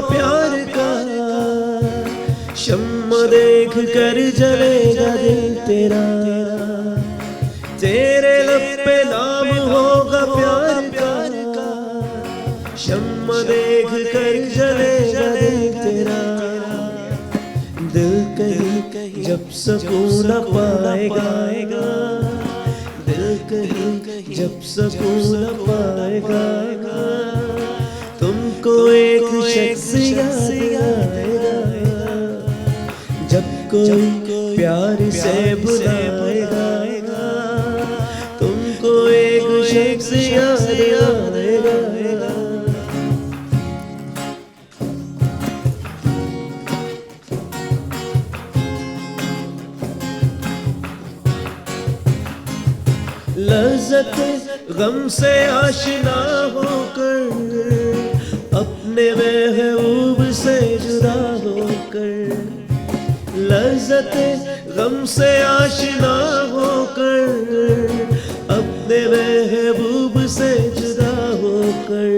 प्यार का, शम्मा देख कर जलेगा दिल तेरा, तेरे लब पे नाम होगा प्यार का, शम्मा देख कर जलेगा दिल तेरा। दिल कहीं जब सुकून न पाएगा, दिल कहीं जब सुकून न पाएगा, तुमको एक शख्स याद आएगा, जब कोई प्यार से बुलाएगा, तुमको एक शख्स याद आएगा। लज़्ज़त गम से आशना होकर, अपने महबूब से जुदा होकर, लज़्ज़त गम से आशना होकर, अपने महबूब से जुदा होकर,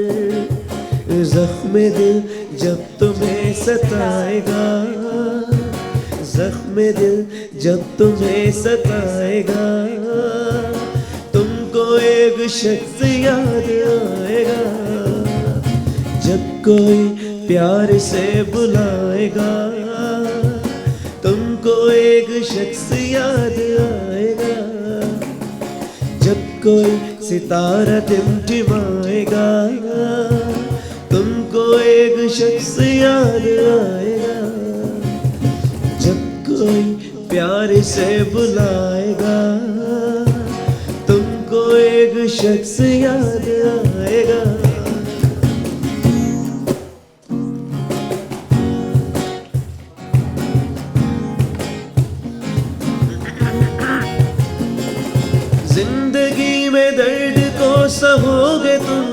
ज़ख्म दिल जब तुम्हें सताएगा, ज़ख्म दिल जब तुम्हें सताएगा, तुमको एक शख्स याद आएगा, जब कोई प्यार से बुलाएगा, तुमको एक शख्स याद आएगा, जब कोई सितारा टिमटिमाएगा, तुमको एक शख्स याद आएगा, जब कोई प्यार से बुलाएगा, तुमको एक शख्स याद आएगा। जिंदगी में दर्द को सहोगे तुम,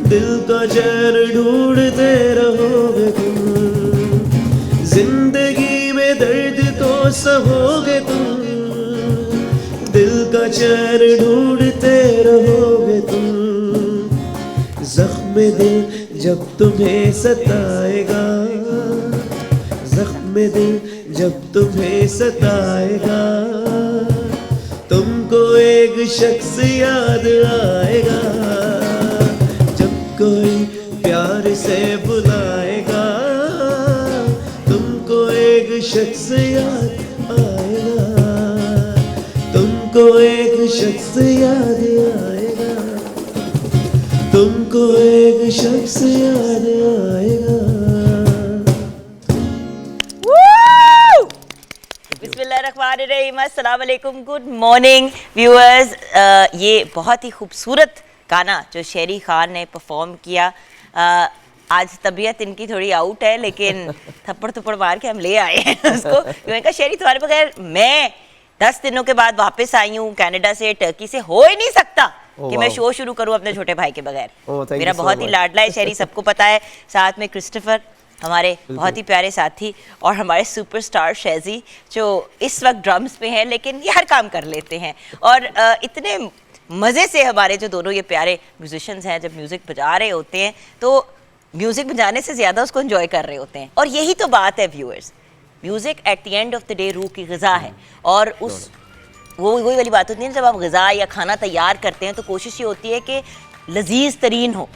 दिल का चैन ढूंढते रहोगे तुम, जिंदगी में दर्द को सहोगे तुम, दिल का चैन ढूंढते रहोगे तुम, ज़ख्म दिल जब तुम्हें सताएगा, ज़ख्म दिल जब तुम्हें सताएगा, तुमको एक शख्स याद आएगा, जब कोई प्यार से बुलाएगा, तुमको एक शख्स याद आएगा, तुमको एक शख्स याद आएगा, तुमको एक शख्स याद आएगा। बिस्मिल्लाहिर्रहमानिर्रहीम, अस्सलाम वालेकुम, गुड मॉर्निंग व्यूअर्स। ये बहुत ही खूबसूरत गाना जो शेरी खान ने परफॉर्म किया, आज तबीयत इनकी थोड़ी आउट है, लेकिन थप्पड़ थप्पड़ मार के हम ले आए हैं उसको। मैंने कहा शेरी तुम्हारे बगैर मैं 10 दिनों के बाद वापस आई हूँ कनाडा से, टर्की से, हो ही नहीं सकता कि मैं शो शुरू करूँ अपने छोटे भाई के बगैर। मेरा बहुत ही लाडला है शेरी, सबको पता है। साथ में क्रिस्टोफर हमारे बहुत ही प्यारे साथी, और हमारे सुपरस्टार शेजी जो इस वक्त ड्रम्स पे हैं, लेकिन ये हर काम कर लेते हैं। और इतने मज़े से हमारे जो दोनों ये प्यारे म्यूजिशियंस हैं, जब म्यूज़िक बजा रहे होते हैं तो म्यूज़िक बजाने से ज़्यादा उसको एंजॉय कर रहे होते हैं। और यही तो बात है viewers, music at the end of the day रूह की ग़िज़ा है। और उस वही वाली बात होती है, जब आप ग़िज़ा या खाना तैयार करते हैं तो कोशिश ये होती है कि लजीज तरीन हो।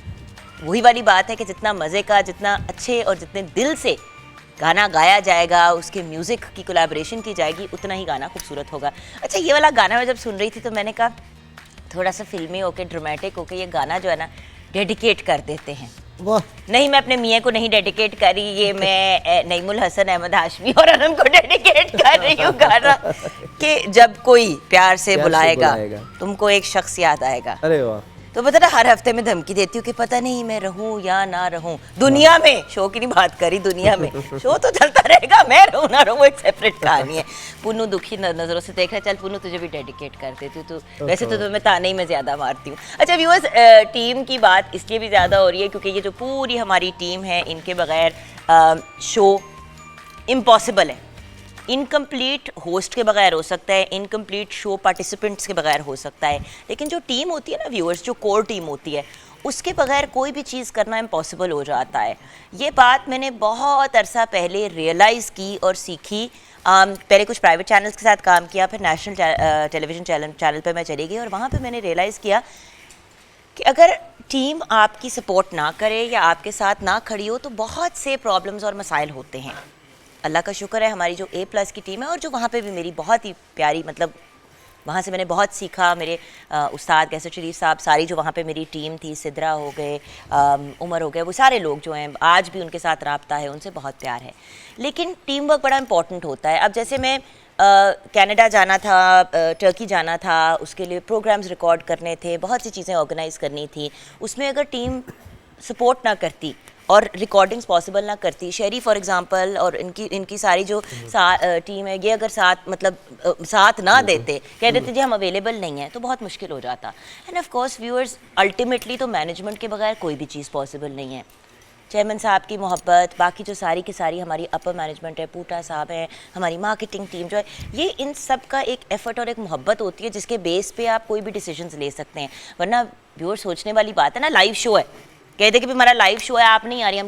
वही वाली बात है कि जितना मज़े का, जितना अच्छे और जितने दिल से गाना गाया जाएगा, उसके म्यूज़िक की कोलैबोरेशन की जाएगी, उतना ही गाना खूबसूरत होगा। अच्छा, ये वाला गाना मैं जब सुन रही थी तो मैंने कहा थोड़ा सा फिल्मी होके, ड्रामेटिक होके ये गाना जो है ना डेडिकेट कर देते हैं। वाह, नहीं, मैं अपने मियाँ को नहीं डेडिकेट करी, ये मैं नईमुल हसन, अहमद हाशमी और अनम को डेडिकेट कर रही हूँ गाना कि जब कोई प्यार से बुलाएगा तुमको एक शख्स याद आएगा। अरे वाह। तो पता ना, हर हफ्ते में धमकी देती हूँ कि पता नहीं मैं रहूँ या ना रहूँ दुनिया में। शो की नहीं बात करी, दुनिया में शो तो चलता रहेगा, मैं रहूँ ना रहूँ एक सेपरेट कहानी है। पुन्नू दुखी नज़रों से देख रहा है, चल पुन्नू तुझे भी डेडिकेट कर देती हूँ। तो वैसे तो मैं ताने ही में ज़्यादा मारती हूँ। अच्छा व्यूअर्स, टीम की बात इसलिए भी ज़्यादा हो रही है क्योंकि ये जो पूरी हमारी टीम है, इनके बगैर शो इम्पॉसिबल है। इनकम्प्लीट होस्ट के बगैर हो सकता है, इनकम्प्लीट शो पार्टिसिपेंट्स के बगैर हो सकता है, लेकिन जो टीम होती है ना व्यूअर्स, जो कोर टीम होती है, उसके बगैर कोई भी चीज़ करना इम्पॉसिबल हो जाता है। ये बात मैंने बहुत अरसा पहले रियलाइज़ की और सीखी। पहले कुछ प्राइवेट चैनल्स के साथ काम किया, फिर नेशनल टेलीविज़न चैनल पे मैं चली गई और वहाँ पे मैंने रियलाइज़ किया कि अगर टीम आपकी सपोर्ट ना करे या आपके साथ ना खड़ी हो तो बहुत से प्रॉब्लम्स और मसाइल होते हैं। अल्लाह का शुक्र है हमारी जो A+ की टीम है और जो वहाँ पे भी मेरी बहुत ही प्यारी, मतलब वहाँ से मैंने बहुत सीखा। मेरे उस्ताद कैसर शरीफ साहब, सारी जो वहाँ पे मेरी टीम थी, सिद्रा हो गए, उमर हो गए, वो सारे लोग जो हैं आज भी उनके साथ राब्ता है, उनसे बहुत प्यार है। लेकिन टीम वर्क बड़ा इंपॉर्टेंट होता है। अब जैसे मैं कनाडा जाना था, टर्की जाना था, उसके लिए प्रोग्राम्स रिकॉर्ड करने थे, बहुत सी चीज़ें ऑर्गेनाइज़ करनी थी। उसमें अगर टीम सपोर्ट ना करती और रिकॉर्डिंग्स पॉसिबल ना करती, शेरी फॉर एग्जांपल और इनकी सारी जो टीम है, ये अगर साथ ना देते, कह देते जी हम अवेलेबल नहीं हैं, तो बहुत मुश्किल हो जाता। End of course viewers, ultimately तो मैनेजमेंट के बगैर कोई भी चीज़ पॉसिबल नहीं है। चेयरमैन साहब की मोहब्बत, बाकी जो सारी की सारी हमारी अपर मैनेजमेंट है, पूटा साहब है, हमारी मार्केटिंग टीम जो है, ये इन सब का एक एफर्ट और एक मोहब्बत होती है जिसके बेस पे आप कोई भी डिसीजंस ले सकते हैं। वरना व्यूअर सोचने वाली बात है ना, लाइव शो है, कहते कि हमारा लाइव शो है, आप नहीं आ रही, हम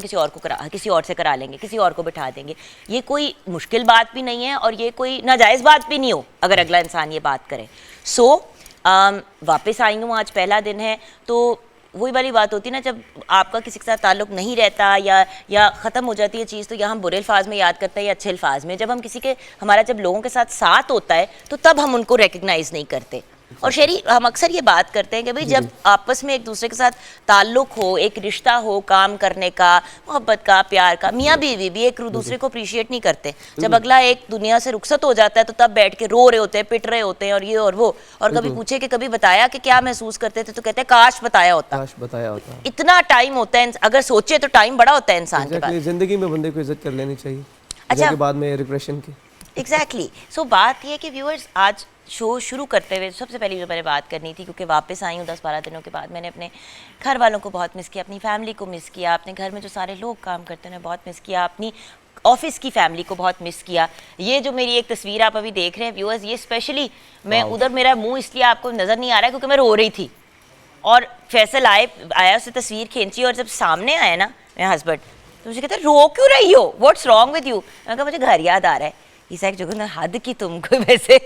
किसी और से करा लेंगे, किसी और को बिठा देंगे। ये कोई मुश्किल बात भी नहीं है और ये कोई नाजायज़ बात भी नहीं हो अगर अगला इंसान ये बात करे। वापस आई हूँ, आज पहला दिन है, तो वही वाली बात होती है ना, जब आपका किसी के साथ ताल्लुक़ नहीं रहता या ख़त्म हो जाती है चीज़, तो या हम बुरे अल्फाज में याद करते हैं या अच्छे अल्फाज में। जब हम हमारा जब लोगों के साथ होता है तो तब हम उनको रिकग्नाइज़ नहीं करते। और शेरी, हम अक्सर ये बात करते हैं कि भाई जब आपस में एक दूसरे के साथ ताल्लुक़ हो, एक रिश्ता हो काम करने का, मोहब्बत का, प्यार का, मियाँ बीवी भी एक दूसरे को अप्रिशिएट नहीं करते। जब अगला एक दुनिया से रुखसत हो जाता है तो तब बैठ के रो रहे होते हैं, पिट रहे होते हैं और ये और वो। और कभी पूछे कि कभी बताया कि क्या महसूस करते थे, तो कहते हैं काश बताया होता। इतना टाइम होता है, अगर सोचे तो टाइम बड़ा होता है इंसान के पास। जिंदगी में बंदे को इज्जत कर लेनी चाहिए, अच्छा, बाद में रिप्रेशन की। एग्जैक्टली। सो बात ये है कि व्यूअर्स, आज शो शुरू करते हुए सबसे पहले जो मैंने बात करनी थी, क्योंकि वापस आई हूँ 10-12 दिनों के बाद, मैंने अपने घर वालों को बहुत मिस किया, अपनी फैमिली को मिस किया, अपने घर में जो सारे लोग काम करते हैं बहुत मिस किया, अपनी ऑफिस की फैमिली को बहुत मिस किया। ये जो मेरी एक तस्वीर आप अभी देख रहे हैं व्यूअर्स, ये स्पेशली मैं उधर, मेरा मुँह इसलिए आपको नज़र नहीं आ रहा है क्योंकि मैं रो रही थी और फैसल आया उससे तस्वीर खींची और जब सामने आया ना मेरा हस्बैंड, तो मुझे कहता है रो क्यों रही हो, व्हाट्स रॉन्ग विद यू। मैं कहा मुझे घर याद आ रहा है। ईसा जो हद की तुमको वैसे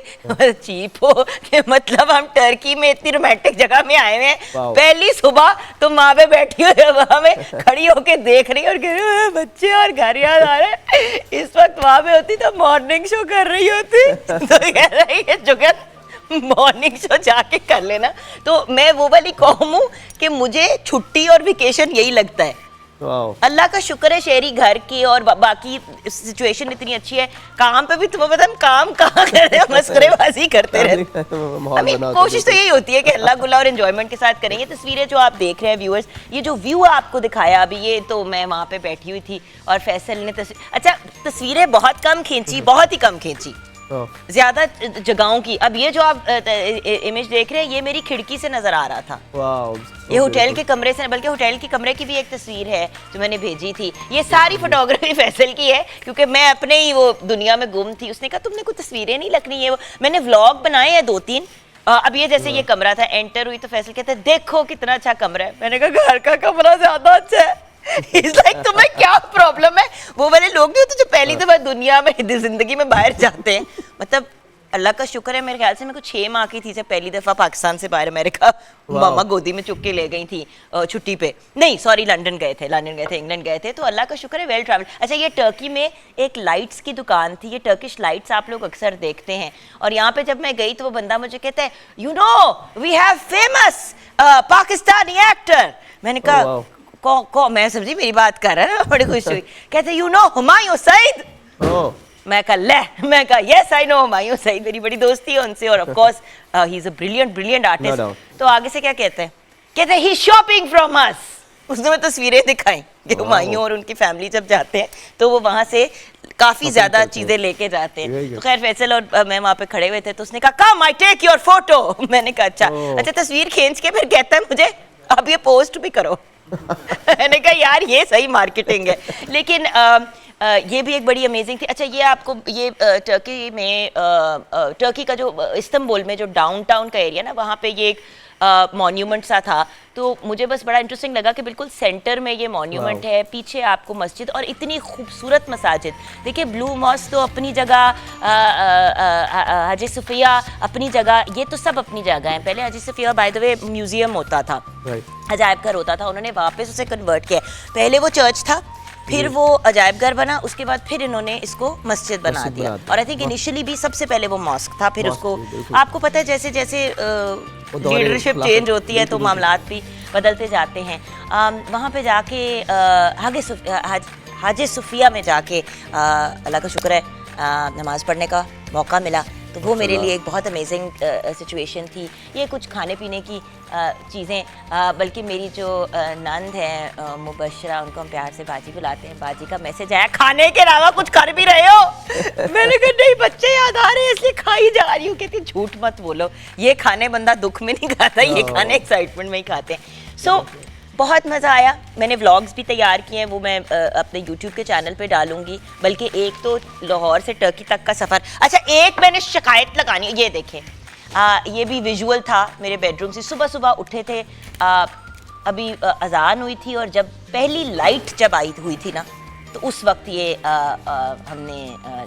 चीप हो कि मतलब हम टर्की में इतनी रोमांटिक जगह में आए हुए हैं, पहली सुबह तुम वहाँ पे बैठी हो, वहाँ में खड़ी होके देख रही और कह रही बच्चे और घर याद आ रहे। इस वक्त वहाँ पे होती तो मॉर्निंग शो कर रही होती, तो कह रही है जुगत मॉर्निंग शो जाके कर लेना। तो मैं वो वाली कौम हूँ कि मुझे छुट्टी और वेकेशन यही लगता है। अल्लाह का शुक्र है शेरी घर की और बाकी सिचुएशन इतनी अच्छी है। काम पे भी तुम्हें पता हम काम कहाँ कर रहे हैं, मस्करेबाजी करते रहते। कोशिश तो यही होती है कि अल्लाह गुल्ला और एंजॉयमेंट के साथ करेंगे। तस्वीरें जो आप देख रहे हैं व्यूअर्स, ये जो व्यू आपको दिखाया अभी, ये तो मैं वहाँ पे बैठी हुई थी और फैसल ने तस्वीरें बहुत कम खींची, बहुत ही कम खींची, ज्यादा जगहों की। अब ये जो आप इमेज देख रहे हैं, ये मेरी खिड़की से नजर आ रहा था। ये होटल के कमरे से, बल्कि होटल के कमरे की भी एक तस्वीर है जो मैंने भेजी थी। ये सारी फोटोग्राफी फैसल की है क्योंकि मैं अपने ही वो दुनिया में गुम थी। उसने कहा तुमने कोई तस्वीरें नहीं लग रही है। मैंने व्लॉग बनाए हैं 2-3। अब ये जैसे ये कमरा था, एंटर हुई तो फैसल कहते हैं देखो कितना अच्छा कमरा है। मैंने कहा घर का कमरा ज्यादा अच्छा है। He's like, तुम्हें क्या प्रॉब्लम है? वो वाले लोग नहीं होते जो पहली दफा दुनिया में जिंदगी में बाहर जाते हैं। मतलब अल्लाह का शुक्र है, मेरे ख्याल से मेरे को 6 माह की थी जब पहली दफा पाकिस्तान से बाहर अमेरिका मामा गोदी में चुप के ले गई थी छुट्टी पे। नहीं सॉरी, लंदन गए थे, इंग्लैंड गए थे। तो अल्लाह का शुक्र है वेल ट्रैवल। अच्छा, ये टर्की में एक लाइट्स की दुकान थी, ये टर्किश लाइट्स आप लोग अक्सर देखते हैं। और यहाँ पे जब मैं गई तो वो बंदा मुझे कहता है you know we have famous Pakistani actor. मैंने कहा मैं समझी मेरी बात कर रहा है, बड़ी खुश हुई। कहते यू नो हुमायूं सईद। मैं कहा yes I know Humayun Saeed, मेरी बड़ी दोस्ती है उनसे और of course he is a brilliant artist. तो आगे से क्या कहते हैं ही शॉपिंग फ्रॉम अस। उसने मैं तस्वीरें दिखाई कि हुमायूं और उनकी फैमिली जब जाते हैं तो वो वहां से काफी ज्यादा चीजें लेके जाते हैं। तो खैर फैसल और मैं वहां पे खड़े हुए थे तो उसने कहा कम आई टेक योर फोटो। मैंने कहा अच्छा तस्वीर खींच के फिर कहता है मुझे अब ये पोस्ट भी करो। मैंने कहा यार ये सही मार्केटिंग है। लेकिन ये भी एक बड़ी अमेजिंग थी। अच्छा, ये आपको ये टर्की में टर्की का जो इस्तांबुल में जो डाउनटाउन का एरिया ना, वहाँ पे ये एक मॉन्यूमेंट सा था, तो मुझे बस बड़ा इंटरेस्टिंग लगा कि बिल्कुल सेंटर में ये मॉन्यूमेंट है, पीछे आपको मस्जिद और इतनी खूबसूरत मसाजिद। देखिए ब्लू मॉस्क तो अपनी जगह, हाजी सुफिया अपनी जगह, ये तो सब अपनी जगह हैं। पहले Haji Sufia by the way museum होता था, अजायब घर होता था, उन्होंने वापस उसे कन्वर्ट किया। पहले वो चर्च था, फिर वो अजायब घर बना, उसके बाद फिर इन्होंने इसको मस्जिद बना दिया। और आई थिंक इनिशियली भी सबसे पहले वो मॉस्क था, फिर उसको, आपको पता है जैसे जैसे लीडरशिप चेंज होती है तो मामलात भी बदलते जाते हैं। वहाँ पे जाके हाजी सुफिया में जाके अल्लाह का शुक्र है नमाज़ पढ़ने का मौका मिला, तो वो मेरे लिए एक बहुत अमेजिंग सिचुएशन थी। ये कुछ खाने पीने की चीज़ें, बल्कि मेरी जो नंद है मुबशरा, उनको हम प्यार से बाजी बुलाते हैं, बाजी का मैसेज आया खाने के अलावा कुछ कर भी रहे हो। मैंने कहा नहीं बच्चे याद आ रहे हैं इसलिए खाई जा रही हूँ। कहती झूठ मत बोलो, ये खाने बंदा दुख में नहीं खाता, ये खाने एक्साइटमेंट में ही खाते हैं। सो बहुत मज़ा आया। मैंने व्लॉग्स भी तैयार किए हैं, वो मैं अपने यूट्यूब के चैनल पे डालूंगी। बल्कि एक तो लाहौर से टर्की तक का सफ़र। अच्छा एक मैंने शिकायत लगानी है, ये देखें, ये भी विजुअल था मेरे बेडरूम से। सुबह सुबह उठे थे, अभी अजान हुई थी और जब पहली लाइट जब आई हुई थी ना, तो उस वक्त ये हमने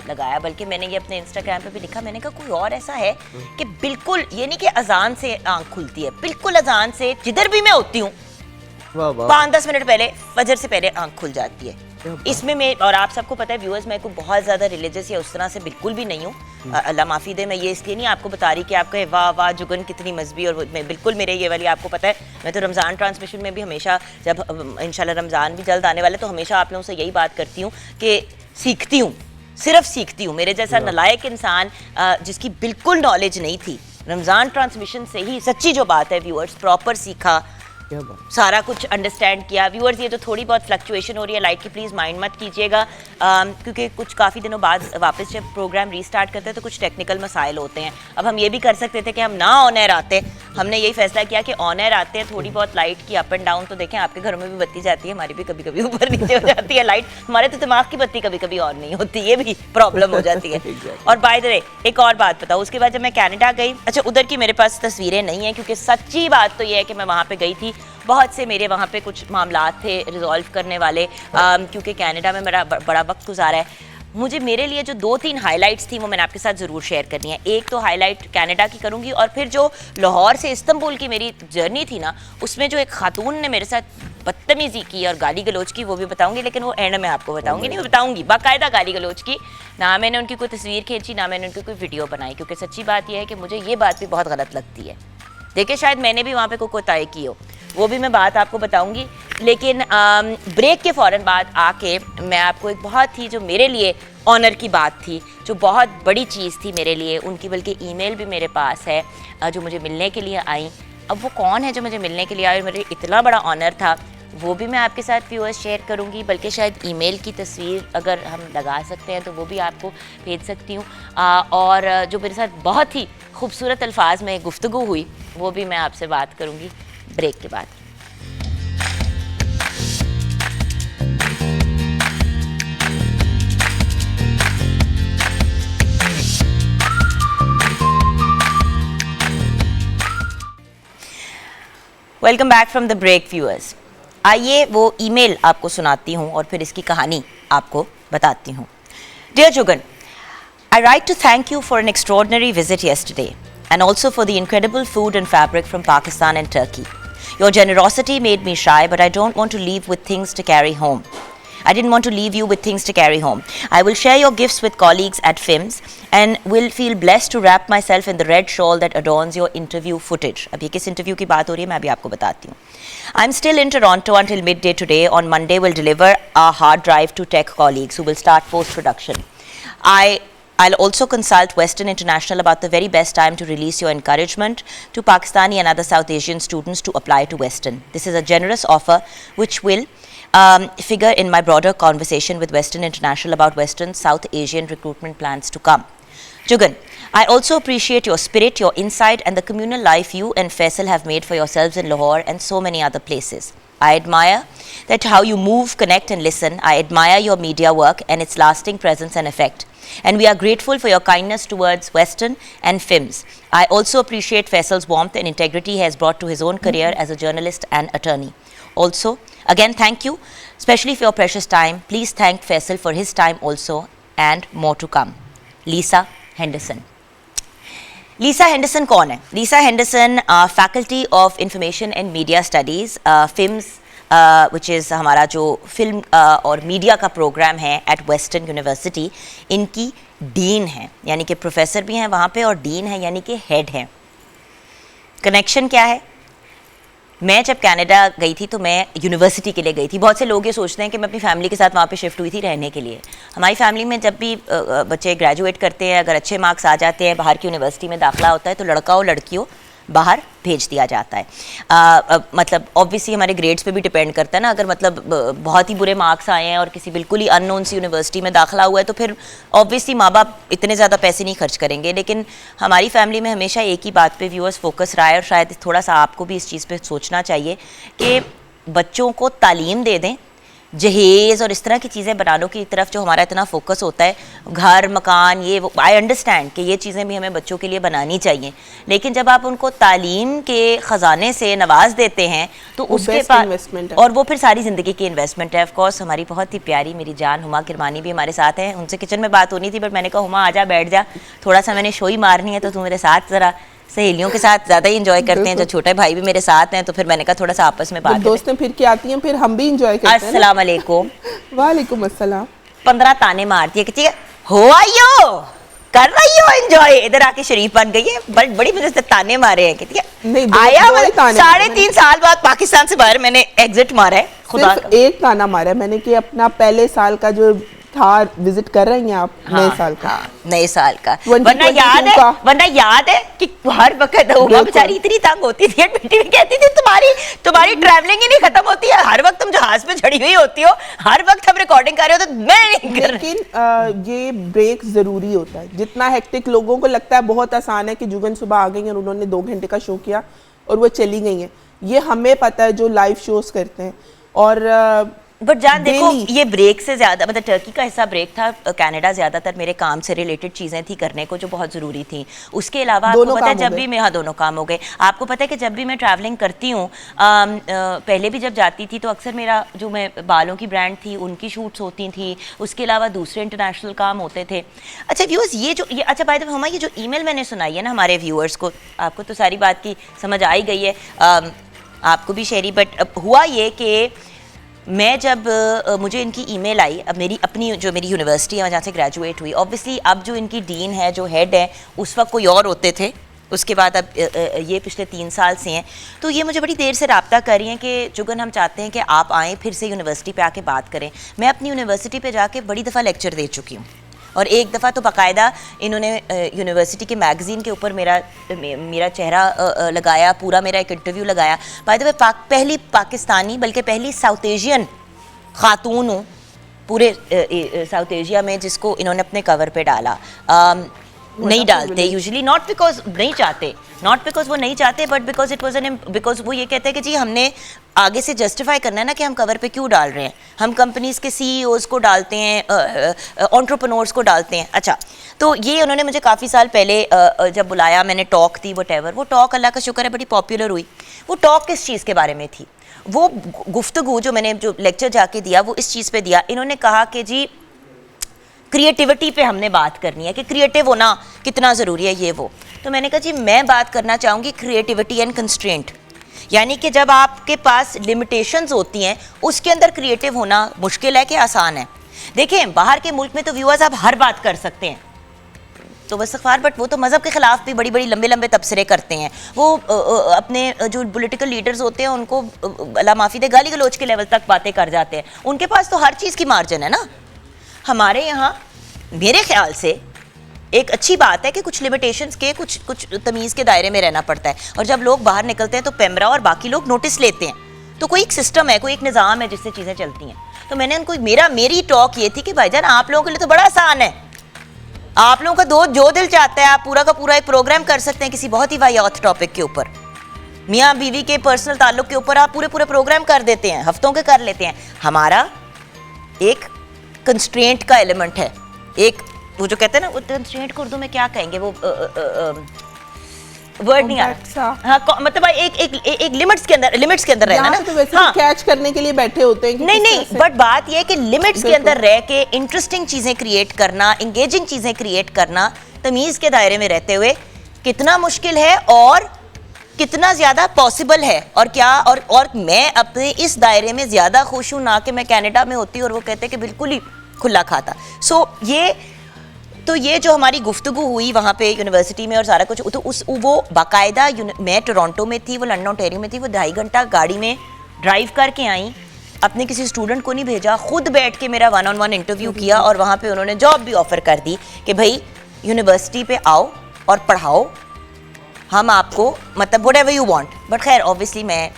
लगाया। बल्कि मैंने ये अपने इंस्टाग्राम पे भी लिखा, मैंने कहा कोई और ऐसा है कि बिल्कुल ये नहीं कि अजान से आँख खुलती है, बिल्कुल अजान से जिधर भी मैं होती हूँ 5-10 मिनट पहले, फजर से पहले आंख खुल जाती है। इसमें मैं, और आप सबको पता है व्यूअर्स, मैं कोई बहुत ज़्यादा रिलीजियस या उस तरह से बिल्कुल भी नहीं हूँ, अल्लाह माफ़ी दे। मैं ये इसलिए नहीं आपको बता रही कि आप कहे वाह वाह जुगन कितनी मजहबी, और मैं बिल्कुल, मेरे ये वाली आपको पता है, मैं तो रमज़ान ट्रांसमिशन में भी हमेशा, जब इंशाल्लाह रमज़ान भी जल्द आने वाले, तो हमेशा आप लोगों से यही बात करती हूँ कि सीखती हूँ, सिर्फ सीखती हूँ। मेरे जैसा नलायक इंसान जिसकी बिल्कुल नॉलेज नहीं थी, रमज़ान ट्रांसमिशन से ही, सच्ची जो बात है व्यूअर्स, प्रॉपर सीखा, सारा कुछ अंडरस्टैंड किया। व्यूअर्स ये जो थोड़ी बहुत फ्लक्चुएशन हो रही है लाइट की, प्लीज़ माइंड मत कीजिएगा, क्योंकि कुछ काफ़ी दिनों बाद वापस जब प्रोग्राम रीस्टार्ट करते हैं तो कुछ टेक्निकल मसाइल होते हैं। अब हम ये भी कर सकते थे कि हम ना ऑन एयर आते, हमने यही फैसला किया कि ऑन एयर आते हैं, थोड़ी बहुत लाइट की अप एंड डाउन, तो देखें आपके घरों में भी बत्ती जाती है, हमारी भी कभी कभी ऊपर नीचे हो जाती है लाइट, हमारे तो दिमाग की बत्ती कभी कभी ऑन नहीं होती, ये भी प्रॉब्लम हो जाती है। और बाय द वे एक और बात बताऊँ, उसके बाद जब मैं कनाडा गई, अच्छा उधर की मेरे पास तस्वीरें नहीं हैं, क्योंकि सच्ची बात तो ये है कि मैं वहाँ पर गई थी, बहुत से मेरे वहाँ पे कुछ मामलात थे रिजॉल्व करने वाले, क्योंकि कनाडा में मेरा बड़ा वक्त गुजारा है। मुझे, मेरे लिए जो 2-3 हाइलाइट्स थी वो मैंने आपके साथ ज़रूर शेयर करनी है। एक तो हाइलाइट कनाडा की करूँगी, और फिर जो लाहौर से इस्तांबुल की मेरी जर्नी थी ना, उसमें जो एक खातून ने मेरे साथ बदतमीज़ी की और गाली गलोच की, वो भी बताऊंगी, लेकिन वो एंड में आपको बताऊंगी। नहीं, मैं बताऊंगी बाकायदा गाली गलोच की। ना मैंने उनकी कोई तस्वीर खींची, ना मैंने उनकी कोई वीडियो बनाई, क्योंकि सच्ची बात यह है कि मुझे ये बात भी बहुत गलत लगती है। देखिए शायद मैंने भी वहाँ पे कोई कोताही की हो, वो भी मैं बात आपको बताऊंगी। लेकिन ब्रेक के फ़ौरन बाद आके मैं आपको एक बहुत ही, जो मेरे लिए ऑनर की बात थी, जो बहुत बड़ी चीज़ थी मेरे लिए, उनकी बल्कि ईमेल भी मेरे पास है, जो मुझे मिलने के लिए आई। अब वो कौन है जो मुझे मिलने के लिए आई और मेरे इतना बड़ा ऑनर था, वो भी मैं आपके साथ व्यूअर्स शेयर करूंगी। बल्कि शायद ईमेल की तस्वीर अगर हम लगा सकते हैं तो वो भी आपको भेज सकती हूँ। और जो मेरे साथ बहुत ही खूबसूरत अल्फाज में गुफ्तगू हुई, वो भी मैं आपसे बात करूँगी ब्रेक के बाद। Welcome back from the break viewers. आइए वो ईमेल आपको सुनाती हूँ और फिर इसकी कहानी आपको बताती हूँ। Dear Jugan, I write to thank you for an extraordinary visit yesterday and also for the incredible food and fabric from Pakistan and Turkey. Your generosity made me shy, but I don't want to leave with things to carry home. I didn't want to leave you with things to carry home. I will share your gifts with colleagues at FIMS and will feel blessed to wrap myself in the red shawl that adorns your interview footage. अब ये किस interview की बात हो रही है मैं अभी आपको बताती हूँ. I'm still in Toronto until midday today. On Monday we'll deliver our hard drive to tech colleagues who will start post-production. I'll also consult Western International about the very best time to release your encouragement to Pakistani and other South Asian students to apply to Western. This is a generous offer which will figure in my broader conversation with Western International about Western South Asian recruitment plans to come. Jugan, I also appreciate your spirit, your insight and the communal life you and Faisal have made for yourselves in Lahore and so many other places. I admire that how you move, connect and listen. I admire your media work and its lasting presence and effect. and we are grateful for your kindness towards Western and films. I also appreciate Faisal's warmth and integrity he has brought to his own career as a journalist and attorney. Also, again, thank you, especially for your precious time. Please thank Faisal for his time also, and more to come. Lisa Henderson. Lisa Henderson कौन है? Lisa Henderson faculty of information and media studies films which is हमारा जो film और media का programme है at Western University, इनकी dean है, यानी कि प्रोफेसर भी हैं वहाँ पे और डीन है यानी कि हेड हैं। कनेक्शन क्या है? मैं जब कनाडा गई थी तो मैं यूनिवर्सिटी के लिए गई थी। बहुत से लोग ये सोचते हैं कि मैं अपनी फैमिली के साथ वहाँ पे शिफ्ट हुई थी रहने के लिए। हमारी फैमिली में जब भी बच्चे ग्रेजुएट करते हैं, अगर अच्छे मार्क्स आ जाते हैं, बाहर की यूनिवर्सिटी में दाखिला होता है, तो लड़का हो लड़की हो बाहर भेज दिया जाता है। मतलब ऑब्वियसली हमारे ग्रेड्स पे भी डिपेंड करता है ना। अगर मतलब बहुत ही बुरे मार्क्स आए हैं और किसी बिल्कुल ही अननोन सी यूनिवर्सिटी में दाखिला हुआ है तो फिर ऑब्वियसली माँ बाप इतने ज़्यादा पैसे नहीं खर्च करेंगे। लेकिन हमारी फैमिली में हमेशा एक ही बात पे व्यूअर्स फोकस रहा है, और शायद थोड़ा सा आपको भी इस चीज़ पे सोचना चाहिए कि बच्चों को तालीम दे दें, जहेज़ और इस तरह की चीज़ें बनाने की तरफ जो हमारा इतना फोकस होता है, घर मकान ये वो, आई अंडरस्टैंड कि ये चीज़ें भी हमें बच्चों के लिए बनानी चाहिए, लेकिन जब आप उनको तालीम के ख़जाने से नवाज देते हैं तो उसके पास, और वो फिर सारी ज़िंदगी की इन्वेस्टमेंट है। ऑफ कोर्स हमारी बहुत ही प्यारी मेरी जान हुमा किरमानी भी हमारे साथ हैं। उनसे किचन में बात होनी थी बट मैंने कहा हुमा आजा बैठ जा, थोड़ा सा मैंने शो ही मारनी है तो तू मेरे साथ ज़रा, सहेलियों के साथ ज़्यादा ही इंजॉय करते हैं, जो छोटे भाई भी मेरे साथ हैं तो फिर मैंने कहा थोड़ा सा आपस में बात, दोस्तें फिर क्या आती हैं, फिर हम भी इंजॉय करते हैं। अस्सलाम वालेकुम। वालेकुम अस्सलाम। 15 ताने मारती है कि हो आइयो कर रही हो एंजॉय, इधर आके शरीफ बन गई है, बड़ी मजे से ताने मारे हैं कि आया 3.5 साल बाद पाकिस्तान से बाहर मैंने एग्जिट मारा है। खुदा सिर्फ एक ताना मारा है मैंने कि अपना पहले साल का जो था विजिट कर रही हैं आप, नए साल का, नए साल का, वरना याद है कि हर वक्त हुमा बेचारी इतनी तंग होती थी, बेटी भी कहती थी तुम्हारी ट्रैवलिंग ही नहीं खत्म होती है, हर वक्त तुम जहाज पे चढ़ी हुई होती हो, हर वक्त हम रिकॉर्डिंग कर रहे हो तो मैं नहीं कर रही। लेकिन ये ब्रेक जरूरी होता है। जितना हेक्टिक लोगों को लगता है बहुत आसान है कि जुगन सुबह आ गई और उन्होंने 2 घंटे का शो किया और वो चली गई हैं, ये हमें पता है जो लाइव शोज करते हैं। और बट जान देखो, ये ब्रेक से ज़्यादा, मतलब टर्की का हिस्सा ब्रेक था, कनाडा ज़्यादातर मेरे काम से रिलेटेड चीज़ें थी करने को जो बहुत ज़रूरी थी। उसके अलावा आपको पता है जब भी मैं, हाँ दोनों काम हो गए। आपको पता है कि जब भी मैं ट्रैवलिंग करती हूँ, पहले भी जब जाती थी तो अक्सर मेरा जो मैं बालों की ब्रांड थी उनकी शूट्स होती थी, उसके अलावा दूसरे इंटरनेशनल काम होते थे। अच्छा व्यूअर्स, ये अच्छा बाय द वे हुमा, ये जो ईमेल मैंने सुनाई है ना हमारे व्यूअर्स को, आपको तो सारी बात की समझ आई गई है, आपको भी शेरी, बट हुआ ये कि मैं जब मुझे इनकी ईमेल आई, अब मेरी अपनी जो मेरी यूनिवर्सिटी है जहाँ से ग्रेजुएट हुई, ऑब्वियसली अब जो इनकी डीन है, जो हेड है, उस वक्त कोई और होते थे, उसके बाद अब ये पिछले 3 साल से हैं, तो ये मुझे बड़ी देर से रब्ता कर रही हैं कि जुगन हम चाहते हैं कि आप आएँ फिर से यूनिवर्सिटी पे आके बात करें। मैं अपनी यूनिवर्सिटी पे जाके बड़ी दफ़ा लेक्चर दे चुकी हूँ, और एक दफ़ा तो बाकायदा इन्होंने यूनिवर्सिटी के मैगज़ीन के ऊपर मेरा चेहरा लगाया, पूरा मेरा एक इंटरव्यू लगाया। बाय द वे पहली पाकिस्तानी, बल्कि पहली साउथ एशियन ख़ातून हूँ पूरे साउथ एशिया में जिसको इन्होंने अपने कवर पे डाला। नहीं डालते यूजुअली, नॉट बिकॉज नहीं चाहते, नॉट बिकॉज वो नहीं चाहते, but because it was an, because वो ये कहते हैं कि जी हमने आगे से जस्टिफाई करना है ना कि हम कवर पे क्यों डाल रहे हैं, हम कंपनीज के सीईओज़ को डालते हैं, एंटरप्रेन्योर्स को डालते हैं। अच्छा, तो ये उन्होंने मुझे काफ़ी साल पहले जब बुलाया, मैंने टॉक दी, वो टॉक अल्लाह का शुक्र है बड़ी पॉपुलर हुई। वो टॉक किस चीज़ के बारे में थी, वो गुफ्तगू जो मैंने जो लेक्चर जाके दिया वो इस चीज़ पे दिया। इन्होंने कहा कि जी क्रिएटिविटी पे हमने बात करनी है कि क्रिएटिव होना कितना ज़रूरी है, ये वो। तो मैंने कहा जी मैं बात करना चाहूँगी क्रिएटिविटी एंड कंस्ट्रेंट, यानी कि जब आपके पास लिमिटेशंस होती हैं उसके अंदर क्रिएटिव होना मुश्किल है कि आसान है। देखें बाहर के मुल्क में तो व्यूअर्स आप हर बात कर सकते हैं, तो बस अखबार, बट वो तो मज़हब के ख़िलाफ़ भी बड़ी बड़ी लंबे लंबे तबसरे करते हैं। वो अपने जो पॉलिटिकल लीडर्स होते हैं उनको अल्लाह माफ़ी दे गाली गलोच के लेवल तक बातें कर जाते हैं, उनके पास तो हर चीज़ की मार्जिन है ना। हमारे यहाँ मेरे ख्याल से एक अच्छी बात है कि कुछ लिमिटेशंस के, कुछ तमीज़ के दायरे में रहना पड़ता है, और जब लोग बाहर निकलते हैं तो पेमरा और बाकी लोग नोटिस लेते हैं, तो कोई एक सिस्टम है, कोई एक निज़ाम है जिससे चीज़ें चलती हैं। तो मैंने उनको, मेरी टॉक ये थी कि भाईजान आप लोगों के लिए तो बड़ा आसान है, आप लोगों का जो दिल चाहता है आप पूरा का पूरा एक प्रोग्राम कर सकते हैं किसी बहुत ही वाहियात टॉपिक के ऊपर, मियाँ बीवी के पर्सनल ताल्लुक के ऊपर आप पूरे प्रोग्राम कर देते हैं, हफ्तों के कर लेते हैं। हमारा एक कंस्ट्रेंट का एलिमेंट है, एक वो जो कहते हैं ना, वो ट्रांसलेट को उर्दू में क्या कहेंगे, वो वर्ड नहीं आ रहा। हाँ, मतलब एक लिमिट्स के अंदर रहना ना। तो वैसे हाँ, कैच करने के लिए बैठे होते हैं कि नहीं, बट बात ये है कि लिमिट्स के अंदर रह के इंटरेस्टिंग चीजें क्रिएट करना, एंगेजिंग चीजें क्रिएट करना, तमीज के दायरे में रहते हुए कितना मुश्किल है और कितना ज्यादा पॉसिबल है। और क्या और मैं अपने इस दायरे में ज्यादा खुश हूं ना कि मैं कनाडा में होती और वो कहते कि बिल्कुल ही खुला खाता। सो ये जो हमारी गुफ्तगू हुई वहाँ पे यूनिवर्सिटी में और सारा कुछ, तो वो बाकायदा मैं टोरंटो में थी, वो लंदन ओंटारियो में थी, वो 2.5 घंटा गाड़ी में ड्राइव करके आई, अपने किसी स्टूडेंट को नहीं भेजा, खुद बैठ के मेरा 1-on-1 इंटरव्यू किया और वहाँ पे उन्होंने जॉब भी ऑफर कर दी कि भाई यूनिवर्सिटी पे आओ और पढ़ाओ, हम आपको मतलब व्हाटएवर यू वांट। बट खैर ऑब्वियसली मैं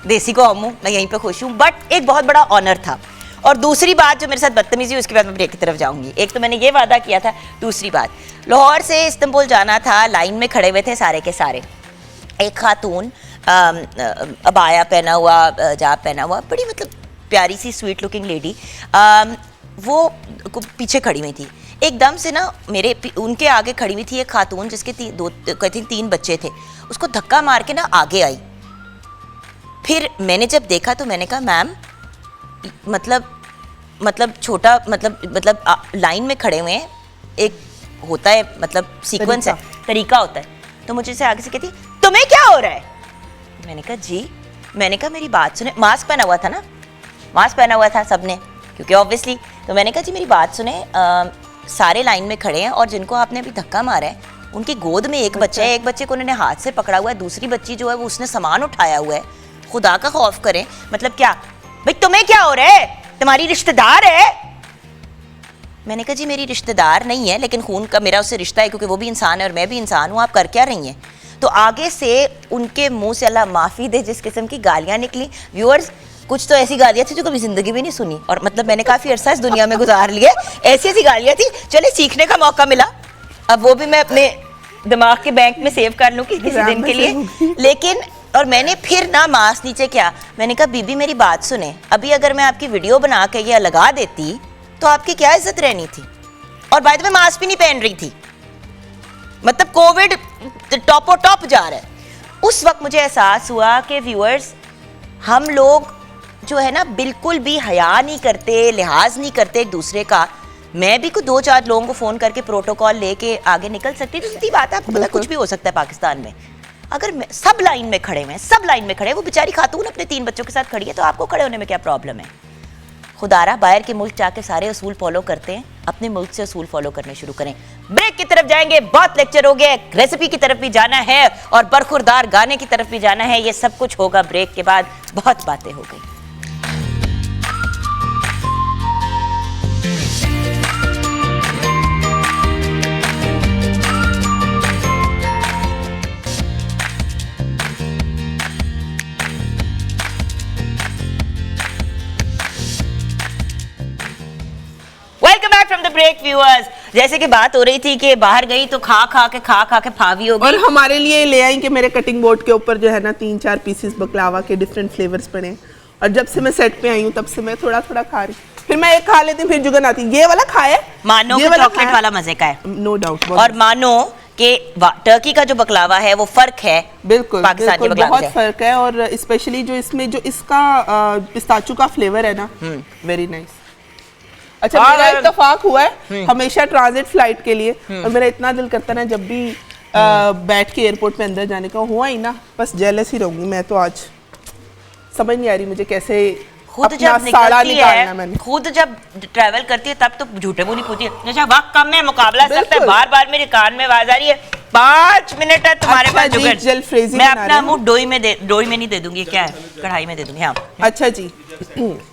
देसी को हूँ, मैं यहीं पे खुश हूँ, बट एक बहुत बड़ा ऑनर था। और दूसरी बात जो मेरे साथ बदतमीजी हुई, उसके बाद मैं ब्रेक की तरफ जाऊंगी। एक तो मैंने ये वादा किया था, दूसरी बात, लाहौर से इस्तांबुल जाना था, लाइन में खड़े हुए थे सारे के सारे, एक खातून अबाया पहना हुआ, जाब पहना हुआ, बड़ी मतलब प्यारी सी स्वीट लुकिंग लेडी, वो पीछे खड़ी हुई थी। एकदम से ना उनके आगे खड़ी हुई थी एक खातून जिसके 3 बच्चे थे, उसको धक्का मार के ना आगे आई। फिर मैंने जब देखा तो मैंने कहा मैम मतलब छोटा मतलब लाइन में खड़े हुए हैं, एक होता है मतलब सीक्वेंस है, तरीका होता है। तो मुझे से आगे से कहती तुम्हें क्या हो रहा है? मैंने कहा जी, मैंने कहा मेरी बात सुने, मास्क पहना हुआ था ना, मास्क पहना हुआ था सबने क्योंकि ऑब्वियसली। तो मैंने कहा जी मेरी बात सुने, सारे लाइन में खड़े हैं और जिनको आपने अभी धक्का मारा है उनकी गोद में एक बच्चा है, एक बच्चे को उन्होंने हाथ से पकड़ा हुआ है, दूसरी बच्ची जो है वो उसने सामान उठाया हुआ है, खुदा का खौफ करें। मतलब क्या भाई तुम्हें क्या हो रहा है, तुम्हारी रिश्तेदार है? मैंने कहा जी मेरी रिश्तेदार नहीं है, लेकिन खून का मेरा उससे रिश्ता है क्योंकि वो भी इंसान है और मैं भी इंसान हूँ, आप कर क्या रही हैं? तो आगे से उनके मुंह से अल्लाह माफ़ी दे जिस किस्म की गालियाँ निकली। व्यूअर्स, कुछ तो ऐसी गालियाँ थी जो कभी ज़िंदगी में नहीं सुनी, और मतलब मैंने काफ़ी अरसा इस दुनिया में गुजार लिया, ऐसी ऐसी गालियाँ थी, चले सीखने का मौका मिला, अब वो भी मैं अपने दिमाग के बैंक में सेव कर लूँ किसी दिन के लिए। लेकिन और मैंने फिर ना मास्क नीचे किया, मैंने कहा बीबी मेरी बात सुने, अभी अगर मैं आपकी वीडियो बना के ये लगा देती तो आपकी क्या इज्जत रहनी थी? और बाय द वे मास्क भी नहीं पहन रही थी, मतलब कोविड टॉपो टॉप जा रहा है। उस वक्त मुझे एहसास हुआ कि व्यूअर्स, हम लोग जो है ना बिल्कुल भी हया नहीं करते, लिहाज नहीं करते एक दूसरे का। मैं भी कुछ 2-4 लोगों को फ़ोन करके प्रोटोकॉल लेके आगे निकल सकती थी, सीधी बात है, आपको पता कुछ भी हो सकता है पाकिस्तान में। अगर सब लाइन में खड़े हैं, सब लाइन में खड़े, वो बेचारी खातून अपने 3 बच्चों के साथ खड़ी है, तो आपको खड़े होने में क्या प्रॉब्लम है? खुदारा बाहर के मुल्क जाके सारे असूल फॉलो करते हैं, अपने मुल्क से असूल फॉलो करने शुरू करें। ब्रेक की तरफ जाएंगे, बहुत लेक्चर हो गया, रेसिपी की तरफ भी जाना है और बरखुरदार गाने की तरफ भी जाना है, ये सब कुछ होगा ब्रेक के बाद। बहुत बातें हो गई। Welcome back from the break viewers. जैसे कि बात हो रही थी कि बाहर गई तो खा खा के फावी हो गई, और हमारे लिए ले आई कि मेरे कटिंग बोर्ड के ऊपर जो है ना 3-4 पीसेस बकलावा के डिफरेंट फ्लेवर्स पड़े, और जब से मैं सेट पे आई हूँ तब से मैं थोड़ा थोड़ा खा रही, फिर मैं एक खा लेती हूँ, फिर जुगन आती, ये वाला खाए, मानो कि चॉकलेट वाला मजे का है, नो डाउट। और मानो कि टर्की का जो बकलावा है वो फर्क है, बिल्कुल पाकिस्तानी बिल्कुल बहुत फर्क है, और स्पेशली जो इसमें जो इसका पिस्ताचू का फ्लेवर है ना, वेरी नाइस। अच्छा, मेरा इत्तेफाक हुआ है हमेशा ट्रांजिट फ्लाइट के लिए, और मेरा इतना दिल करता है ना जब भी बैठ के एयरपोर्ट पे अंदर जाने का, हुआ ही ना, बस जेलस ही रहूंगी मैं तो। आज समझ नहीं आ रही मुझे कैसे खुद जब निकलती है, खुद जब ट्रैवल करती है तब तो झूठे मुंह नहीं पूछती है, जैसा वक्त कम है, मुकाबला सख्त है, बार बार मेरे कान में आवाज आ रही है 5 मिनट है तुम्हारे पास जुगन, मैं अपना मुंह डोई में नहीं दे दूंगी, क्या है कढ़ाई में दे दूंगी। हाँ अच्छा जी,